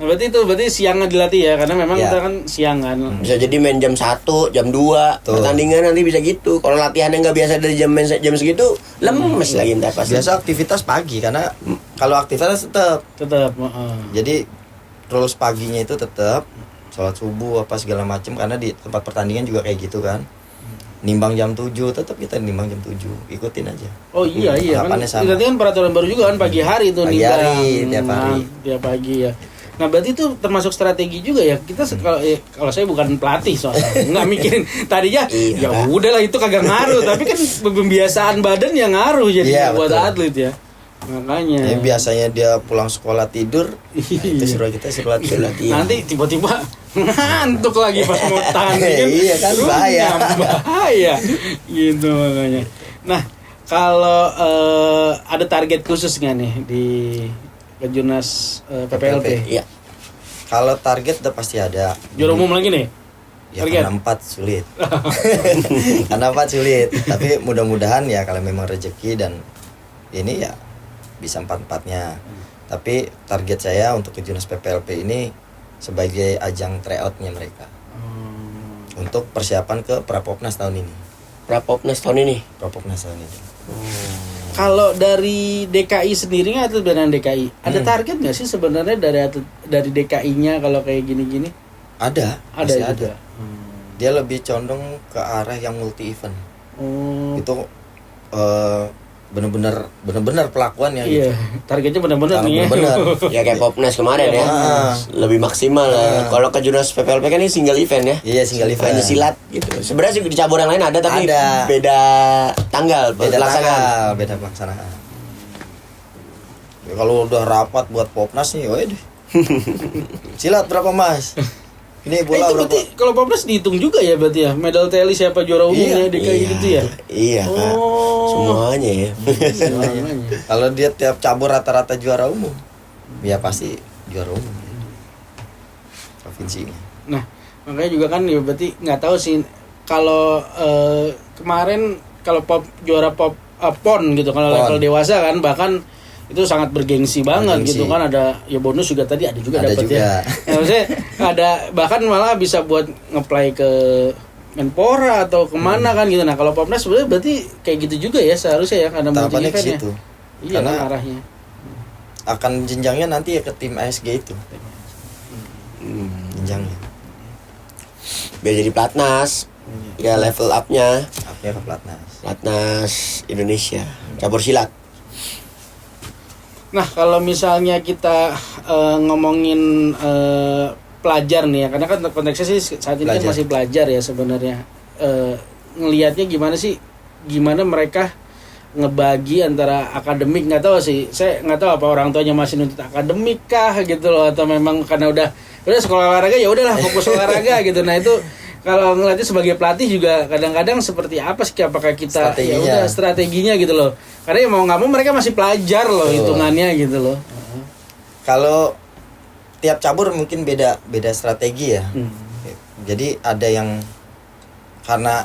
[SPEAKER 2] Nah, berarti siangnya dilatih ya karena memang
[SPEAKER 3] Ya.
[SPEAKER 2] kita kan siang kan.
[SPEAKER 1] Bisa jadi main jam 1, jam 2.
[SPEAKER 3] Tuh.
[SPEAKER 1] Pertandingan nanti bisa gitu. Kalau latihannya nggak biasa dari jam segitu, lemes lagi ntar pas.
[SPEAKER 3] Biasa aktivitas pagi karena kalau aktivitas tetap.
[SPEAKER 2] Tetap
[SPEAKER 3] Jadi rules paginya itu tetap sholat subuh apa segala macam karena di tempat pertandingan juga kayak gitu kan. Nimbang jam 7 tetap kita nimbang jam 7. Ikutin aja.
[SPEAKER 2] Oh iya kan.
[SPEAKER 3] Harapannya sama.
[SPEAKER 2] Berarti kan peraturan baru juga kan pagi hari itu
[SPEAKER 3] Pagi
[SPEAKER 2] nimbang.
[SPEAKER 3] hari, tiap hari.
[SPEAKER 2] Tiap pagi ya. Nah berarti itu termasuk strategi juga ya. Kita kalau saya bukan pelatih soalnya nggak mikirin tadinya
[SPEAKER 1] Iya.
[SPEAKER 2] ya udahlah itu kagak ngaruh tapi kan pembiasaan badan yang ngaruh jadi
[SPEAKER 3] Iya,
[SPEAKER 2] buat
[SPEAKER 3] betul.
[SPEAKER 2] atlet ya. Makanya.
[SPEAKER 3] Jadi biasanya dia pulang sekolah tidur, itu suruh latihan.
[SPEAKER 2] Nanti tiba-tiba ngantuk lagi pas mau tanding kan.
[SPEAKER 3] Iya kan, bahaya.
[SPEAKER 2] Bahaya. Gitu makanya. Nah, kalau ada target khusus nggak nih di Kejurnas PPLP?
[SPEAKER 1] Iya.
[SPEAKER 3] Kalau target udah pasti ada.
[SPEAKER 2] Juara umum lagi nih?
[SPEAKER 3] Ya
[SPEAKER 2] Target?
[SPEAKER 3] karena 4 sulit. Karena 4 sulit. Tapi mudah-mudahan ya kalau memang rezeki dan ini ya bisa 4-4-nya. Tapi target saya untuk Kejurnas PPLP ini sebagai ajang tryout-nya mereka. Untuk persiapan ke Prapopnas tahun ini.
[SPEAKER 1] Prapopnas tahun ini.
[SPEAKER 3] Prapopnas tahun ini.
[SPEAKER 2] Kalau dari DKI sendiri atlet binaan DKI, ada target nggak sih sebenarnya dari DKI-nya kalau kayak gini-gini?
[SPEAKER 3] Ada,
[SPEAKER 2] Ada
[SPEAKER 3] masih
[SPEAKER 2] juga.
[SPEAKER 3] ada. Dia lebih condong ke arah yang multi event.
[SPEAKER 2] Oh,
[SPEAKER 3] Itu bener-bener pelakuannya
[SPEAKER 2] iya.
[SPEAKER 3] gitu.
[SPEAKER 2] Targetnya benar-benar nih. Ya.
[SPEAKER 3] Bener-bener.
[SPEAKER 1] Ya kayak Popnas kemarin ya.
[SPEAKER 3] Ah.
[SPEAKER 1] Lebih maksimal lah. Kalau Kejurnas PPLP kan ini single event ya.
[SPEAKER 3] Iya, single event.
[SPEAKER 1] Hanya silat gitu. Sebenarnya sih di cabur yang lain ada tapi
[SPEAKER 3] Ada.
[SPEAKER 1] beda tanggal
[SPEAKER 3] Beda
[SPEAKER 1] pelaksanaan.
[SPEAKER 3] tanggal, beda pelaksanaan. Ya, kalau udah rapat buat Popnas nih, waduh. Silat berapa mas? Ini bola
[SPEAKER 2] itu
[SPEAKER 3] berapa?
[SPEAKER 2] berarti kalau Popnas dihitung juga ya berarti ya. Medal tally siapa juara umumnya DKI gitu ya.
[SPEAKER 1] Iya, Kak. Semuanya ya.
[SPEAKER 2] Semuanya.
[SPEAKER 3] Kalau dia tiap cabur rata-rata juara umum, ya pasti juara umum ya. Provinsinya.
[SPEAKER 2] Nah, makanya juga kan ya berarti nggak tahu sih kalau kemarin kalau juara PON gitu kalau level dewasa kan bahkan itu sangat bergengsi banget gitu kan, ada ya bonus juga tadi ada juga dapat ya. Maksudnya ada bahkan malah bisa buat ngeplay ke Menpora atau kemana kan gitu. Nah kalau Popnas sebenarnya berarti kayak gitu juga ya seharusnya ya karena multi event ya. Iya
[SPEAKER 3] karena
[SPEAKER 2] kan arahnya.
[SPEAKER 3] Akan jenjangnya nanti ya ke tim ASG itu. Jenjangnya.
[SPEAKER 1] Biar jadi platnas. Ya level up-nya.
[SPEAKER 3] Up-nya ke platnas.
[SPEAKER 1] Platnas Indonesia cabur silat.
[SPEAKER 2] Nah kalau misalnya kita ngomongin pelajar nih ya, karena kan konteksnya sih saat ini kan masih pelajar ya sebenarnya. Ngelihatnya gimana sih, gimana mereka ngebagi antara akademik, nggak tahu sih, saya nggak tahu apa orang tuanya masih nuntut akademik kah gitu loh, atau memang karena udah sekolah olahraga ya udahlah fokus olahraga gitu. Nah itu kalau ngeliatnya sebagai pelatih juga kadang-kadang seperti apa sih, apakah kita ya udah strateginya gitu loh, karena ya mau nggak mau mereka masih pelajar loh hitungannya gitu loh.
[SPEAKER 3] Kalau tiap cabur mungkin beda strategi ya. Jadi ada yang karena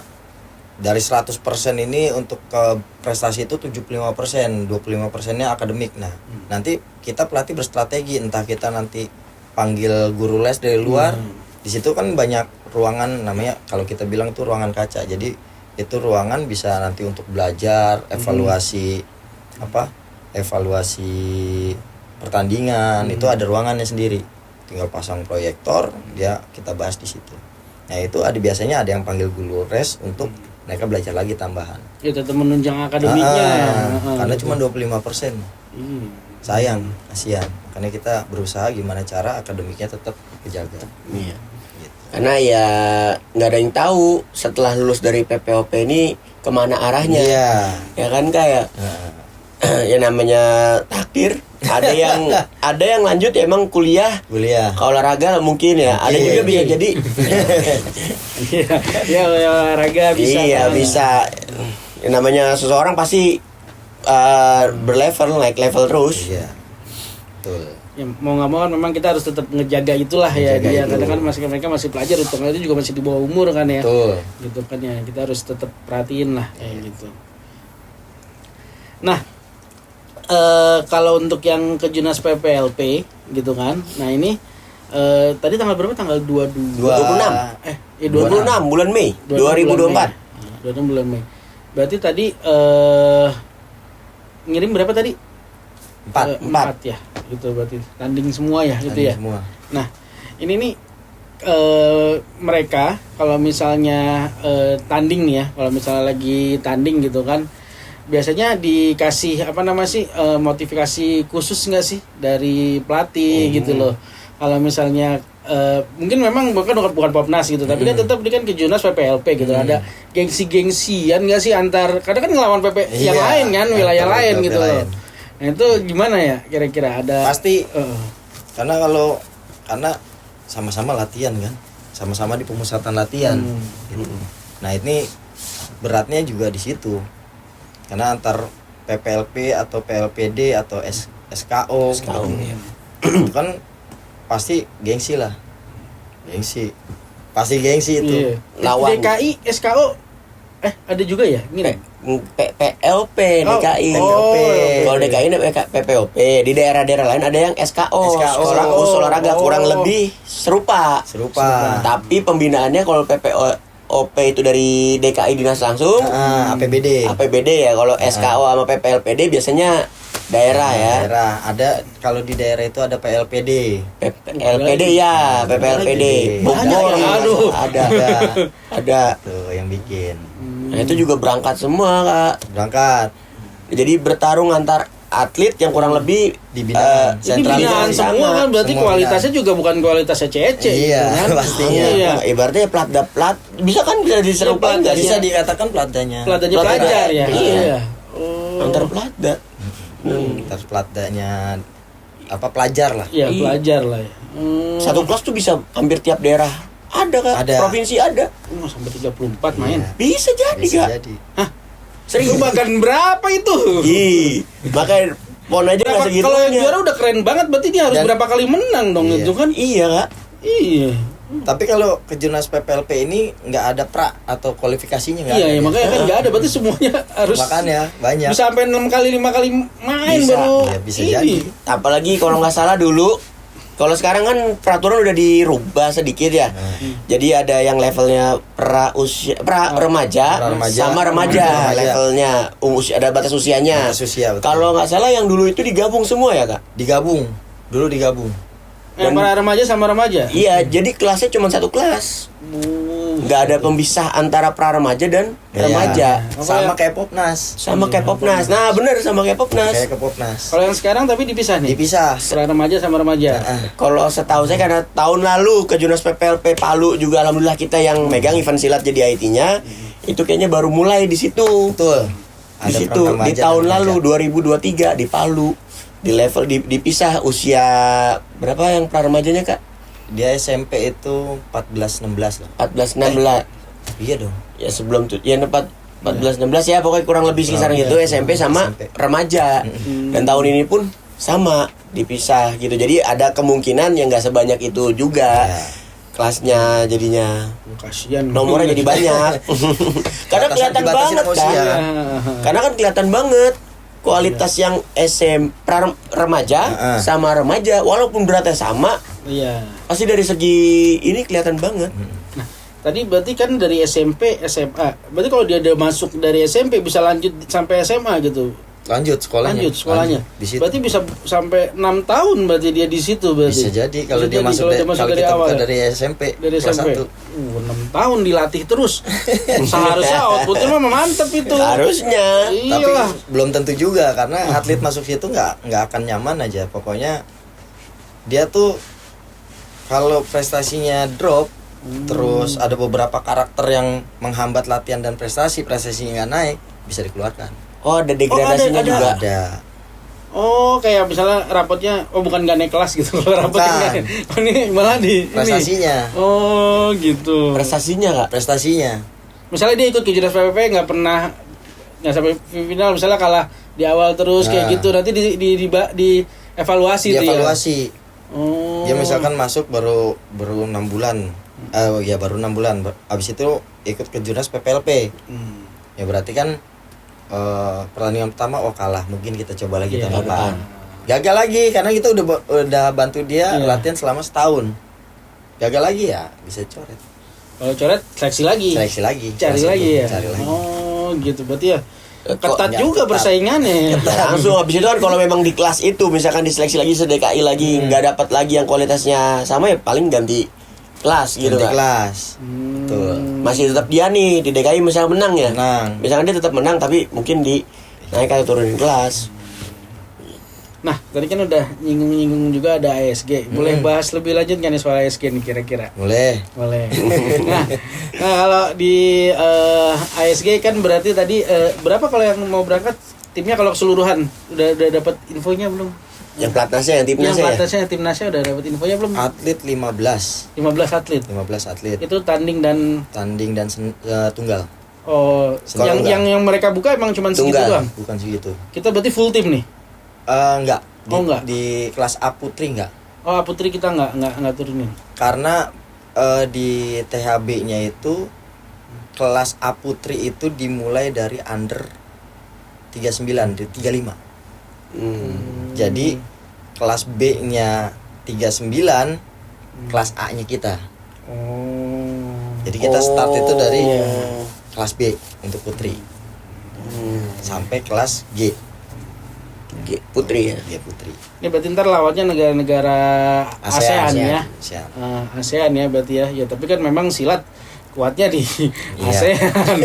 [SPEAKER 3] dari 100% ini untuk ke prestasi itu 75%, 25%-nya akademik. Nah, nanti kita pelatih berstrategi, entah kita nanti panggil guru les dari luar. Di situ kan banyak ruangan, namanya kalau kita bilang itu ruangan kaca. Jadi itu ruangan bisa nanti untuk belajar, evaluasi evaluasi pertandingan. Itu ada ruangannya sendiri. Tinggal pasang proyektor, kita bahas di situ. Nah, itu biasanya ada yang panggil guru les untuk mereka belajar lagi tambahan.
[SPEAKER 2] Ya tetap menunjang akademiknya.
[SPEAKER 3] Karena cuma 25%. Sayang, kasihan. Makanya kita berusaha gimana cara akademiknya tetap kejaga.
[SPEAKER 1] Iya. Karena ya nggak ada yang tahu setelah lulus dari PPOP ini kemana arahnya.
[SPEAKER 3] Iya.
[SPEAKER 1] Ya kan kayak ya namanya takdir. Ada yang lanjut ya emang kuliah ke olahraga mungkin ya. Ada juga bisa jadi.
[SPEAKER 2] Iya olahraga bisa.
[SPEAKER 1] Iya bisa. Ya, namanya seseorang pasti berlevel, naik level terus.
[SPEAKER 3] Iya. Betul.
[SPEAKER 2] Ya, mau nggak mau kan memang kita harus tetap ngejaga itulah ya dia, karena kan mereka masih pelajar, untuk itu juga masih di bawah umur kan ya.
[SPEAKER 3] Betul.
[SPEAKER 2] Gitu kan ya, kita harus tetap perhatiin lah kayak gitu. Nah kalau untuk yang ke Junas PPLP gitu kan, nah ini tadi tanggal berapa? Tanggal 26
[SPEAKER 1] bulan Mei 2024.
[SPEAKER 2] 26 bulan Mei. Berarti tadi ngirim berapa tadi? 4 ya. Gitu berarti tanding semua ya gitu ya.
[SPEAKER 3] Semua.
[SPEAKER 2] Nah, ini nih mereka kalau misalnya tanding nih ya, kalau misalnya lagi tanding gitu kan, biasanya dikasih motivasi khusus nggak sih dari pelatih gitu loh. Kalau misalnya mungkin memang bukan Popnas gitu, tapi kan tetap dia kan ke Junas PPLP gitu. Ada gengsi-gengsian nggak sih antar, kadang kan ngelawan PP yang lain kan, wilayah lain gitu loh. Nah itu gimana ya kira-kira ada?
[SPEAKER 3] Pasti karena sama-sama latihan kan, sama-sama di pemusatan latihan. Gitu. Nah ini beratnya juga di situ, karena antar PPLP atau PLPD atau SKO gitu. Itu kan pasti gengsi lah, pasti gengsi itu.
[SPEAKER 2] Iya.
[SPEAKER 1] Lawan
[SPEAKER 2] DKI SKO ada juga ya?
[SPEAKER 1] PLP DKI. Kalau DKI ini PPOP. Di daerah-daerah lain ada yang SKO. Sekolah khusus olahraga, kurang lebih serupa. Tapi pembinaannya kalau PPOP itu dari DKI dinas langsung, APBD ya. Kalau SKO sama PPLPD biasanya daerah ya.
[SPEAKER 3] Daerah ada, kalau di daerah itu ada PLPD.
[SPEAKER 1] PLPD ya, PPLPD. Bogor ada.
[SPEAKER 3] Tuh yang bikin.
[SPEAKER 1] Nah, itu juga berangkat semua, Kak.
[SPEAKER 3] Berangkat.
[SPEAKER 1] Jadi bertarung antar atlet yang kurang lebih
[SPEAKER 3] dibinaan
[SPEAKER 2] sentralisasi semua kan, berarti semua kualitasnya juga bukan kualitasnya Cece.
[SPEAKER 3] Iya,
[SPEAKER 2] kan?
[SPEAKER 3] pastinya.
[SPEAKER 2] Iya.
[SPEAKER 1] Ibaratnya plat bisa kan diserupain,
[SPEAKER 3] nggak bisa dikatakan platdanya
[SPEAKER 2] pelajar ya.
[SPEAKER 1] Iya. Antar platda.
[SPEAKER 3] Antar platdanya pelajar lah.
[SPEAKER 2] Iya, pelajar lah ya.
[SPEAKER 1] Satu kelas tuh bisa hampir tiap daerah ada Kak.
[SPEAKER 3] Ada.
[SPEAKER 1] Provinsi ada.
[SPEAKER 2] Sampai 34 main.
[SPEAKER 3] Iya.
[SPEAKER 1] Bisa jadi
[SPEAKER 3] Bisa
[SPEAKER 1] Kak.
[SPEAKER 3] jadi.
[SPEAKER 2] Hah?
[SPEAKER 1] Serius.
[SPEAKER 2] Itu bahkan berapa itu?
[SPEAKER 1] Ih, makanya pon aja nggak segitu.
[SPEAKER 2] Kalau yang juara udah keren banget, berarti dia harus
[SPEAKER 3] Dan-
[SPEAKER 2] berapa kali menang dong
[SPEAKER 3] Iya.
[SPEAKER 2] itu kan?
[SPEAKER 1] Iya Kak.
[SPEAKER 2] Iya.
[SPEAKER 3] Tapi kalau Kejurnas PPLP ini nggak ada pra atau kualifikasinya nggak
[SPEAKER 2] Iya,
[SPEAKER 3] ada.
[SPEAKER 2] ya,
[SPEAKER 3] dia.
[SPEAKER 2] makanya kan nggak ada, berarti semuanya harus
[SPEAKER 3] Makanya banyak.
[SPEAKER 2] bisa sampai 6 kali 5 kali main
[SPEAKER 1] Bisa.
[SPEAKER 2] baru.
[SPEAKER 3] Iya, bisa
[SPEAKER 2] ini.
[SPEAKER 3] jadi.
[SPEAKER 1] Apalagi kalau nggak salah dulu, kalau sekarang kan peraturan udah dirubah sedikit ya. Jadi ada yang levelnya remaja,
[SPEAKER 3] Pra-remaja,
[SPEAKER 1] sama remaja
[SPEAKER 3] remaja.
[SPEAKER 1] levelnya ada batas usianya.
[SPEAKER 3] Batas usia, betul.
[SPEAKER 1] Kalau nggak salah yang dulu itu digabung semua ya Kak.
[SPEAKER 3] Digabung. Dulu digabung.
[SPEAKER 2] Yang para remaja sama remaja.
[SPEAKER 1] Iya, jadi kelasnya cuma satu kelas. Nggak ada pemisah antara pra remaja dan remaja.
[SPEAKER 3] Iya. Sama kayak Popnas.
[SPEAKER 1] Sama kayak Popnas. Nah bener sama kayak Popnas.
[SPEAKER 3] Kayak ke Popnas.
[SPEAKER 2] Kalau yang sekarang tapi dipisah nih.
[SPEAKER 3] Dipisah.
[SPEAKER 2] Para remaja sama remaja.
[SPEAKER 1] Kalau setahu saya karena tahun lalu Kejurnas PPLP Palu juga alhamdulillah kita yang megang event silat jadi IT-nya. Itu kayaknya baru mulai di situ.
[SPEAKER 3] Betul.
[SPEAKER 1] Di
[SPEAKER 3] Ada
[SPEAKER 1] situ
[SPEAKER 3] pra-remaja
[SPEAKER 1] di
[SPEAKER 3] dan
[SPEAKER 1] tahun
[SPEAKER 3] remaja.
[SPEAKER 1] lalu 2023 di Palu. Di level dipisah usia berapa yang pra remajanya Kak?
[SPEAKER 3] Dia SMP itu 14-16 lah.
[SPEAKER 1] 14 16.
[SPEAKER 3] Iya dong.
[SPEAKER 1] Ya sebelum tuh ya 14 16 ya pokoknya kurang lebih sekitar gitu SMP sama
[SPEAKER 3] SMP.
[SPEAKER 1] remaja. Dan tahun ini pun sama dipisah gitu. Jadi ada kemungkinan yang nggak sebanyak itu juga
[SPEAKER 3] Ya.
[SPEAKER 1] kelasnya jadinya.
[SPEAKER 2] Kasihan.
[SPEAKER 1] Nomornya jadi banyak. Karena
[SPEAKER 3] Batasan-
[SPEAKER 1] kelihatan
[SPEAKER 3] dibatasin
[SPEAKER 1] banget
[SPEAKER 3] sama
[SPEAKER 1] kan.
[SPEAKER 3] usia.
[SPEAKER 1] Karena kan kelihatan banget kualitas yang remaja sama remaja walaupun beratnya sama
[SPEAKER 2] Iya.
[SPEAKER 1] pasti dari segi ini kelihatan banget.
[SPEAKER 2] Nah, tadi berarti kan dari SMP, SMA. Berarti kalau dia udah masuk dari SMP bisa lanjut sampai SMA gitu.
[SPEAKER 3] Lanjut sekolahnya.
[SPEAKER 2] Lanjut sekolahnya.
[SPEAKER 3] Di situ.
[SPEAKER 2] Berarti bisa sampai 6 tahun berarti dia di situ berarti.
[SPEAKER 3] Bisa jadi kalau
[SPEAKER 2] Bisa
[SPEAKER 3] dia
[SPEAKER 2] jadi
[SPEAKER 3] masuk,
[SPEAKER 2] kalau dia masuk
[SPEAKER 3] kalau
[SPEAKER 2] dari
[SPEAKER 3] kita
[SPEAKER 2] awal
[SPEAKER 3] buka
[SPEAKER 2] ya?
[SPEAKER 3] dari SMP
[SPEAKER 2] Dari
[SPEAKER 3] kelas
[SPEAKER 2] SMP.
[SPEAKER 3] 1.
[SPEAKER 2] 6 tahun dilatih terus. Seharusnya outputnya mah mantep itu.
[SPEAKER 1] Harusnya.
[SPEAKER 3] Tapi
[SPEAKER 2] Iyalah.
[SPEAKER 3] belum tentu juga karena atlet masuk situ nggak akan nyaman aja. Pokoknya dia tuh kalau prestasinya drop, terus ada beberapa karakter yang menghambat latihan dan prestasinya nggak naik, bisa dikeluarkan.
[SPEAKER 1] Oh, ada degradasinya
[SPEAKER 2] ada.
[SPEAKER 1] juga.
[SPEAKER 3] Ada.
[SPEAKER 2] Oh, kayak misalnya rapotnya, bukan gak naik kelas gitu. Kalau rapotnya
[SPEAKER 3] Bukan.
[SPEAKER 2] oh, ini malah di
[SPEAKER 3] Prestasinya.
[SPEAKER 2] Ini. Oh, gitu.
[SPEAKER 1] Prestasinya Kak.
[SPEAKER 3] Prestasinya.
[SPEAKER 2] Misalnya dia ikut Kejurnas PPP nggak pernah nggak sampai final, misalnya kalah di awal terus kayak
[SPEAKER 3] Nah.
[SPEAKER 2] gitu, nanti di evaluasi tuh ya.
[SPEAKER 3] Dievaluasi.
[SPEAKER 2] Oh.
[SPEAKER 3] Dia misalkan masuk baru 6 bulan. Baru 6 bulan. Habis itu ikut Kejurnas PPLP. Ya berarti kan pertandingan pertama kalah, mungkin kita coba lagi
[SPEAKER 2] Iya.
[SPEAKER 3] tahun depan. Gagal lagi karena kita udah bantu dia
[SPEAKER 2] Iya.
[SPEAKER 3] latihan selama setahun. Gagal lagi ya bisa coret.
[SPEAKER 2] Kalau coret seleksi lagi.
[SPEAKER 3] Seleksi lagi.
[SPEAKER 2] Cari
[SPEAKER 3] Kelas
[SPEAKER 2] lagi
[SPEAKER 3] itu,
[SPEAKER 2] ya.
[SPEAKER 3] Cari lagi.
[SPEAKER 2] Oh, gitu berarti ya.
[SPEAKER 1] Kok
[SPEAKER 2] Ketat
[SPEAKER 3] ya,
[SPEAKER 2] juga
[SPEAKER 3] ketat.
[SPEAKER 2] persaingannya.
[SPEAKER 1] Langsung habis itu kan kalau memang di kelas itu misalkan diseleksi lagi se-DKI lagi nggak dapat lagi yang kualitasnya sama ya paling ganti kelas gitu
[SPEAKER 3] Ganti
[SPEAKER 1] Kak.
[SPEAKER 3] kelas. Betul.
[SPEAKER 1] Masih tetap dia nih di DKI misalnya menang ya.
[SPEAKER 3] Menang.
[SPEAKER 1] Misalkan dia tetap menang tapi mungkin di naik atau turunin kelas.
[SPEAKER 2] Nah, tadi kan udah nyinggung-nyinggung juga ada ASG. Boleh bahas lebih lanjut kan nih soal ASG nih kira-kira?
[SPEAKER 3] Boleh.
[SPEAKER 2] Boleh. nah, kalau di ASG kan berarti tadi berapa kalau yang mau berangkat timnya kalau keseluruhan udah dapat infonya belum?
[SPEAKER 1] Yang pelatnasnya yang
[SPEAKER 2] Yang
[SPEAKER 1] timnasnya ya.
[SPEAKER 2] pelatnasnya timnasnya udah dapat infonya belum?
[SPEAKER 3] Atlet 15.
[SPEAKER 2] 15 atlet.
[SPEAKER 3] 15 atlet.
[SPEAKER 2] Itu tanding dan
[SPEAKER 3] Tanding dan tunggal.
[SPEAKER 1] Tunggal.
[SPEAKER 2] yang mereka buka emang cuma segitu
[SPEAKER 1] Tunggal.
[SPEAKER 2] doang.
[SPEAKER 3] Bukan segitu.
[SPEAKER 2] Kita berarti full tim nih.
[SPEAKER 3] Enggak.
[SPEAKER 2] Oh, enggak.
[SPEAKER 3] Di kelas A putri enggak.
[SPEAKER 2] Oh, putri kita nggak turunin.
[SPEAKER 3] Karena di THB-nya itu kelas A putri itu dimulai dari under 39 di 35. Jadi kelas B-nya 39, kelas A-nya kita.
[SPEAKER 2] Oh.
[SPEAKER 3] Jadi kita start itu dari
[SPEAKER 2] Iya.
[SPEAKER 3] kelas B untuk putri. Sampai kelas G.
[SPEAKER 1] Putri ya.
[SPEAKER 3] G putri.
[SPEAKER 2] Ini berarti ntar lawannya negara-negara ASEAN ya.
[SPEAKER 3] ASEAN.
[SPEAKER 2] ASEAN ya berarti ya. Ya tapi kan memang silat kuatnya di
[SPEAKER 3] Iya.
[SPEAKER 2] ASEAN.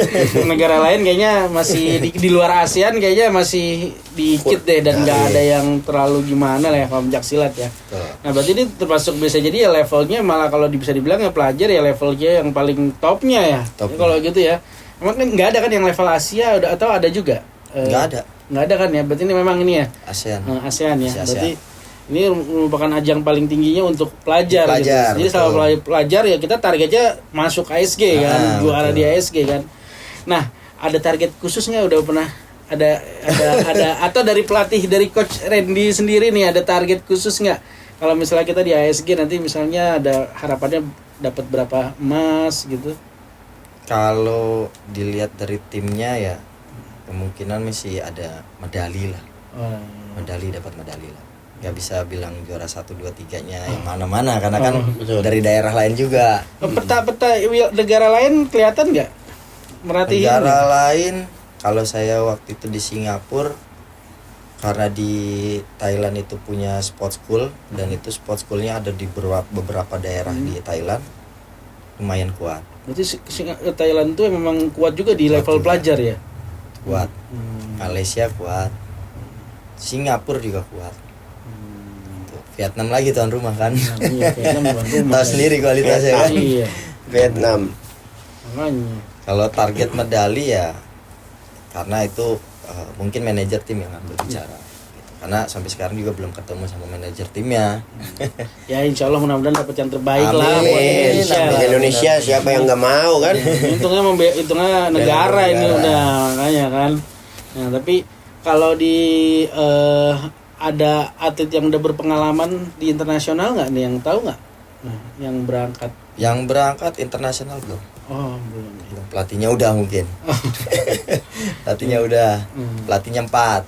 [SPEAKER 2] Negara lain kayaknya masih di luar ASEAN kayaknya masih dikit deh dan nggak ada yang terlalu gimana lah ya kalau pencak silat ya.
[SPEAKER 3] Betul.
[SPEAKER 2] Nah berarti ini termasuk bisa jadi ya levelnya malah kalau bisa dibilang ya pelajar ya levelnya yang paling topnya ya.
[SPEAKER 3] Topnya.
[SPEAKER 2] Kalau gitu ya. Emang kan nggak ada kan yang level Asia atau ada juga?
[SPEAKER 3] Nggak ada.
[SPEAKER 2] Nggak ada kan ya. Berarti ini memang ini ya.
[SPEAKER 3] ASEAN.
[SPEAKER 2] ASEAN ya.
[SPEAKER 3] Asia.
[SPEAKER 2] Berarti ini merupakan ajang paling tingginya untuk pelajar gitu. Jadi selama pelajar ya kita targetnya masuk ASG kan, juara di ASG kan. Nah, ada target khusus nggak? Udah pernah ada atau dari pelatih, dari coach Randy sendiri nih ada target khusus nggak? Kalau misalnya kita di ASG nanti misalnya ada harapannya dapat berapa emas gitu?
[SPEAKER 3] Kalau dilihat dari timnya ya kemungkinan masih ada medali lah. Dapat medali lah. Nggak bisa bilang juara 1, 2, 3-nya yang mana-mana karena kan dari daerah lain juga.
[SPEAKER 2] Peta negara lain kelihatan nggak? Merhatiin
[SPEAKER 3] negara lain, kalau saya waktu itu di Singapura, karena di Thailand itu punya sport school dan itu sport schoolnya ada di beberapa daerah di Thailand, lumayan kuat.
[SPEAKER 2] Berarti Thailand tuh memang kuat juga di level pelajar ya?
[SPEAKER 3] Kuat. Malaysia kuat, Singapura juga kuat. Vietnam lagi tuan rumah kan.
[SPEAKER 2] Iya, Vietnam tuan rumah.
[SPEAKER 3] Tahu sendiri kualitasnya kan.
[SPEAKER 2] Iya.
[SPEAKER 1] Vietnam.
[SPEAKER 2] Makanya.
[SPEAKER 3] Kalau target medali ya karena itu mungkin manajer tim yang akan berbicara. Gitu. Karena sampai sekarang juga belum ketemu sama manajer timnya.
[SPEAKER 2] Ya insya Allah mudah-mudahan dapat yang terbaik
[SPEAKER 3] Amin.
[SPEAKER 2] lah buat Indonesia.
[SPEAKER 1] Indonesia siapa yang nggak mau kan?
[SPEAKER 2] Untungnya negara ini udah makanya kan. Nah tapi kalau di ada atlet yang udah berpengalaman di internasional nggak nih yang tahu nggak? Nah, yang berangkat?
[SPEAKER 3] Yang berangkat internasional belum?
[SPEAKER 2] Oh belum.
[SPEAKER 3] Pelatihnya udah mungkin. Pelatihnya udah. Pelatihnya 4.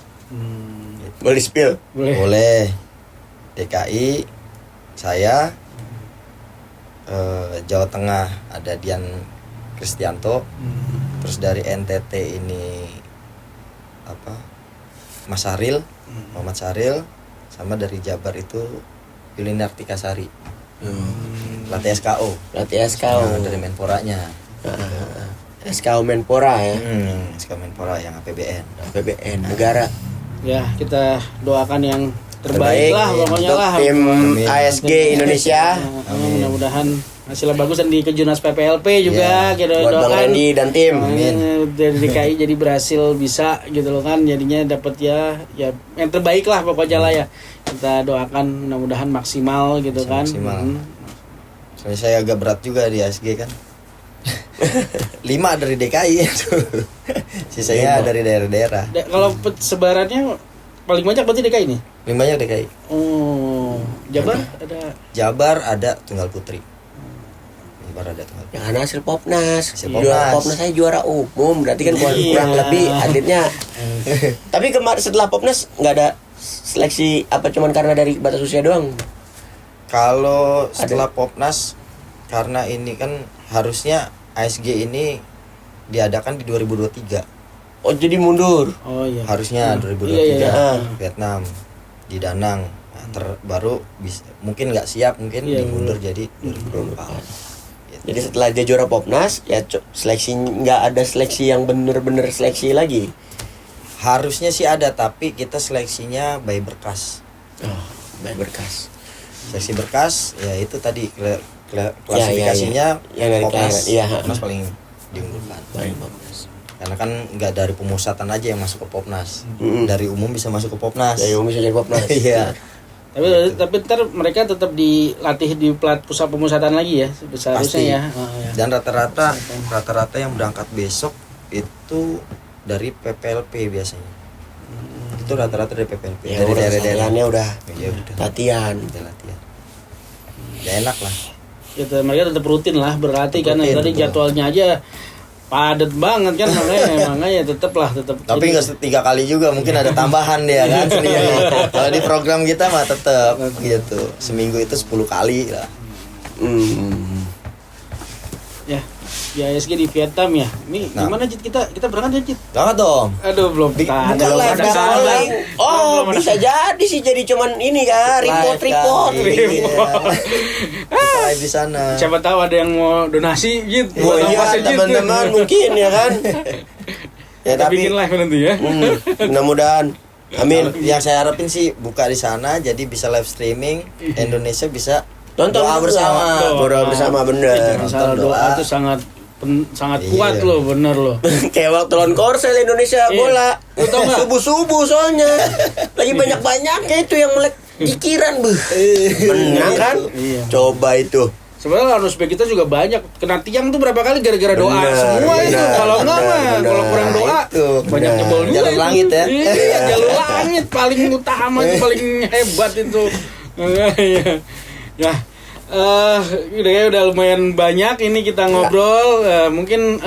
[SPEAKER 1] Boleh spill?
[SPEAKER 3] Boleh. DKI, saya, Jawa Tengah ada Dian Kristianto, terus dari NTT ini Mas Saril, Muhammad Saril, sama dari Jabar itu Yulinar Tikasari, pelatih SKO. Dari Menporanya.
[SPEAKER 1] SKO Menpora ya.
[SPEAKER 3] SKO Menpora yang
[SPEAKER 1] APBN negara.
[SPEAKER 2] Ya kita doakan yang terbaik lah pokoknya
[SPEAKER 1] untuk
[SPEAKER 2] lah.
[SPEAKER 1] tim ASG Indonesia.
[SPEAKER 2] Mudah-mudahan hasilnya bagus dan di Kejurnas PPLP juga kita
[SPEAKER 1] Buat Bang
[SPEAKER 2] doakan.
[SPEAKER 1] Randy dan tim.
[SPEAKER 2] Dari DKI jadi berhasil bisa gitu loh kan, jadinya dapat ya yang terbaik lah pokoknya lah ya. Kita doakan mudah-mudahan maksimal gitu kan.
[SPEAKER 3] Soalnya saya agak berat juga di ASG kan. 5 dari DKI itu. Sisanya dari daerah-daerah.
[SPEAKER 2] Kalau sebarannya paling banyak berarti DKI nih?
[SPEAKER 3] 5-nya DKI.
[SPEAKER 2] Oh, Jabar ada?
[SPEAKER 3] Jabar ada tunggal putri. Jabar ada tunggal putri.
[SPEAKER 1] Ya karena hasil Popnas.
[SPEAKER 3] Hasil
[SPEAKER 1] Juara
[SPEAKER 3] Popnas.
[SPEAKER 1] Popnas saya juara umum, berarti kan kurang lebih atletnya. Tapi setelah Popnas nggak ada seleksi apa cuman karena dari batas usia doang?
[SPEAKER 3] Kalau setelah Popnas, karena ini kan harusnya ASG ini diadakan di 2023.
[SPEAKER 1] Oh jadi mundur.
[SPEAKER 2] Oh iya.
[SPEAKER 3] Harusnya 2023
[SPEAKER 2] Iya.
[SPEAKER 3] Vietnam di Danang. Nah, baru bisa, mungkin nggak siap, mungkin dimundur jadi 2024.
[SPEAKER 1] Jadi setelah dia juara Popnas ya seleksi nggak ada seleksi yang bener-bener seleksi lagi.
[SPEAKER 3] Harusnya sih ada, tapi kita seleksinya by berkas.
[SPEAKER 1] By berkas.
[SPEAKER 3] Seleksi berkas ya itu tadi klasifikasinya
[SPEAKER 1] yang dari
[SPEAKER 3] Popnas.
[SPEAKER 1] Popnas
[SPEAKER 3] Paling diunggulkan.
[SPEAKER 1] Paling Popnas.
[SPEAKER 3] Karena kan nggak dari pemusatan aja yang masuk ke Popnas. Dari umum bisa masuk ke Popnas.
[SPEAKER 1] Dari umum bisa jadi Popnas.
[SPEAKER 3] Iya.
[SPEAKER 2] Tapi ntar mereka tetap dilatih di pusat pemusatan lagi ya seharusnya ya.
[SPEAKER 3] Dan rata-rata yang berangkat besok itu dari PPLP biasanya. Itu rata-rata dari PPLP.
[SPEAKER 1] Ya,
[SPEAKER 3] dari daerah-daerahnya
[SPEAKER 1] udah
[SPEAKER 3] latihan. Ya enak lah.
[SPEAKER 2] Gitu, mereka tetap rutin lah berlatih kan. Tadi jadwalnya aja padat banget kan, makanya tetap.
[SPEAKER 3] Tapi nggak 3 kali juga, mungkin ada tambahan dia kan. Kalau di program kita mah tetap gitu. Seminggu itu 10 kali lah.
[SPEAKER 2] Ya, di ASG di Vietnam ya. Ini gimana Cit, kita berangkat ya Cit?
[SPEAKER 3] Jangan dong.
[SPEAKER 2] Aduh belum
[SPEAKER 1] Bukan live calling. Oh bisa jadi sih jadi cuman ini kan report.
[SPEAKER 3] Kita live di sana.
[SPEAKER 2] Siapa tahu ada yang mau donasi Cit.
[SPEAKER 1] Oh iya teman-teman mungkin ya kan. Ya
[SPEAKER 2] Kita
[SPEAKER 1] tapi
[SPEAKER 2] bikin live nanti ya.
[SPEAKER 1] Mudah-mudahan. Amin.
[SPEAKER 3] Yang saya harapin sih buka di sana, jadi bisa live streaming. Indonesia bisa
[SPEAKER 1] Tonton
[SPEAKER 3] doa bersama.
[SPEAKER 1] Doa bersama bener.
[SPEAKER 2] Masalah doa itu sangat kuat loh, bener loh.
[SPEAKER 1] Kayak waktu lawan Korsel Indonesia bola.
[SPEAKER 2] Lu tau nggak?
[SPEAKER 1] Subuh-subuh soalnya. Lagi banyak-banyaknya itu yang melek. cikiran menang kan?
[SPEAKER 2] Iya.
[SPEAKER 1] Coba itu.
[SPEAKER 2] Sebenarnya lawan Uzbek kita juga banyak kena tiang tuh berapa kali gara-gara doa semua itu. Kalau enggak mah kalau kurang doa
[SPEAKER 1] Itu,
[SPEAKER 2] banyak
[SPEAKER 1] benar.
[SPEAKER 2] jebol juga.
[SPEAKER 3] Jalur
[SPEAKER 2] itu.
[SPEAKER 3] langit ya.
[SPEAKER 2] Iya, jalur langit paling utama itu paling hebat itu. Ya. Udah lumayan banyak ini kita ngobrol. Mungkin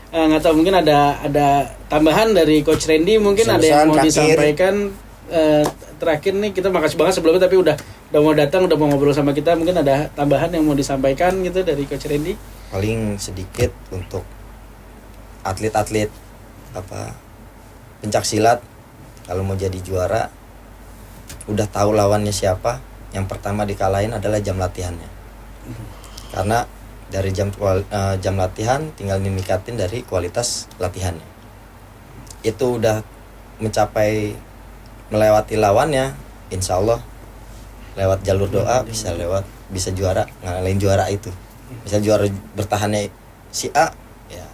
[SPEAKER 2] nggak tahu mungkin ada tambahan dari Coach Randy mungkin ada yang mau
[SPEAKER 1] terakhir.
[SPEAKER 2] disampaikan. Terakhir nih kita makasih banget sebelumnya tapi udah mau datang udah mau ngobrol sama kita, mungkin ada tambahan yang mau disampaikan gitu dari Coach Randy.
[SPEAKER 3] Paling sedikit untuk atlet-atlet pencak silat, kalau mau jadi juara udah tahu lawannya siapa, yang pertama dikalahin adalah jam latihannya. Karena dari jam latihan tinggal dinikatin dari kualitas latihannya. Itu udah mencapai melewati lawannya, insya Allah lewat jalur doa bisa juara, ngalahin juara itu. Bisa juara bertahannya si A, ya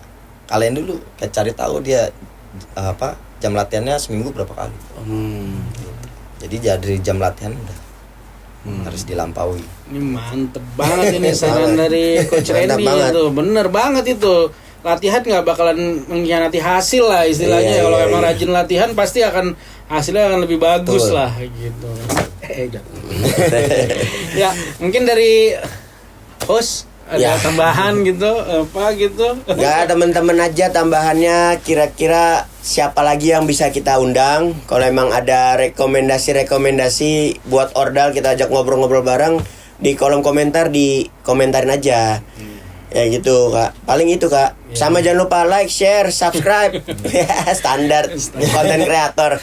[SPEAKER 3] kalian dulu cari tahu dia jam latihannya seminggu berapa kali. Jadi dari jam latihan udah harus dilampaui.
[SPEAKER 2] Ini mantep banget ini saran dari Coach
[SPEAKER 1] Mantap
[SPEAKER 2] Randy
[SPEAKER 1] banget.
[SPEAKER 2] itu, bener banget itu. Latihan nggak bakalan mengkhianati hasil lah istilahnya.
[SPEAKER 1] Iya,
[SPEAKER 2] Kalau
[SPEAKER 1] iya,
[SPEAKER 2] emang
[SPEAKER 1] iya.
[SPEAKER 2] rajin latihan pasti akan hasilnya akan lebih bagus
[SPEAKER 3] Betul.
[SPEAKER 2] lah gitu. Ya mungkin dari host ada
[SPEAKER 1] Ya.
[SPEAKER 2] tambahan gitu apa gitu.
[SPEAKER 1] Ya teman-teman aja tambahannya, kira-kira siapa lagi yang bisa kita undang. Kalau emang ada rekomendasi buat Ordal, kita ajak ngobrol-ngobrol bareng di kolom komentar, di komentarin aja. Ya gitu Kak, paling itu Kak. Sama jangan lupa like, share, subscribe. Ya, standar konten kreator.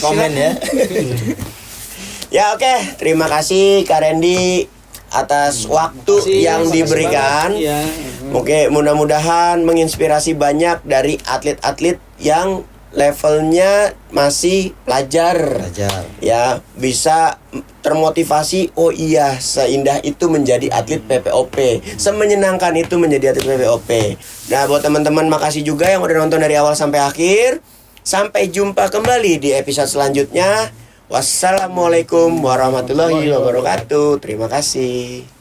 [SPEAKER 3] Komen ya.
[SPEAKER 1] Ya oke, terima kasih Kak Randy atas waktu
[SPEAKER 2] Makasih,
[SPEAKER 1] yang
[SPEAKER 2] makasih
[SPEAKER 1] diberikan.
[SPEAKER 2] banget. Iya.
[SPEAKER 1] Oke, mudah-mudahan menginspirasi banyak dari atlet-atlet yang levelnya masih pelajar. Ya, bisa termotivasi, oh iya, seindah itu menjadi atlet PPOP. Semenyenangkan itu menjadi atlet PPOP. Nah, buat teman-teman makasih juga yang udah nonton dari awal sampai akhir. Sampai jumpa kembali di episode selanjutnya. Wassalamualaikum warahmatullahi wabarakatuh. Terima kasih.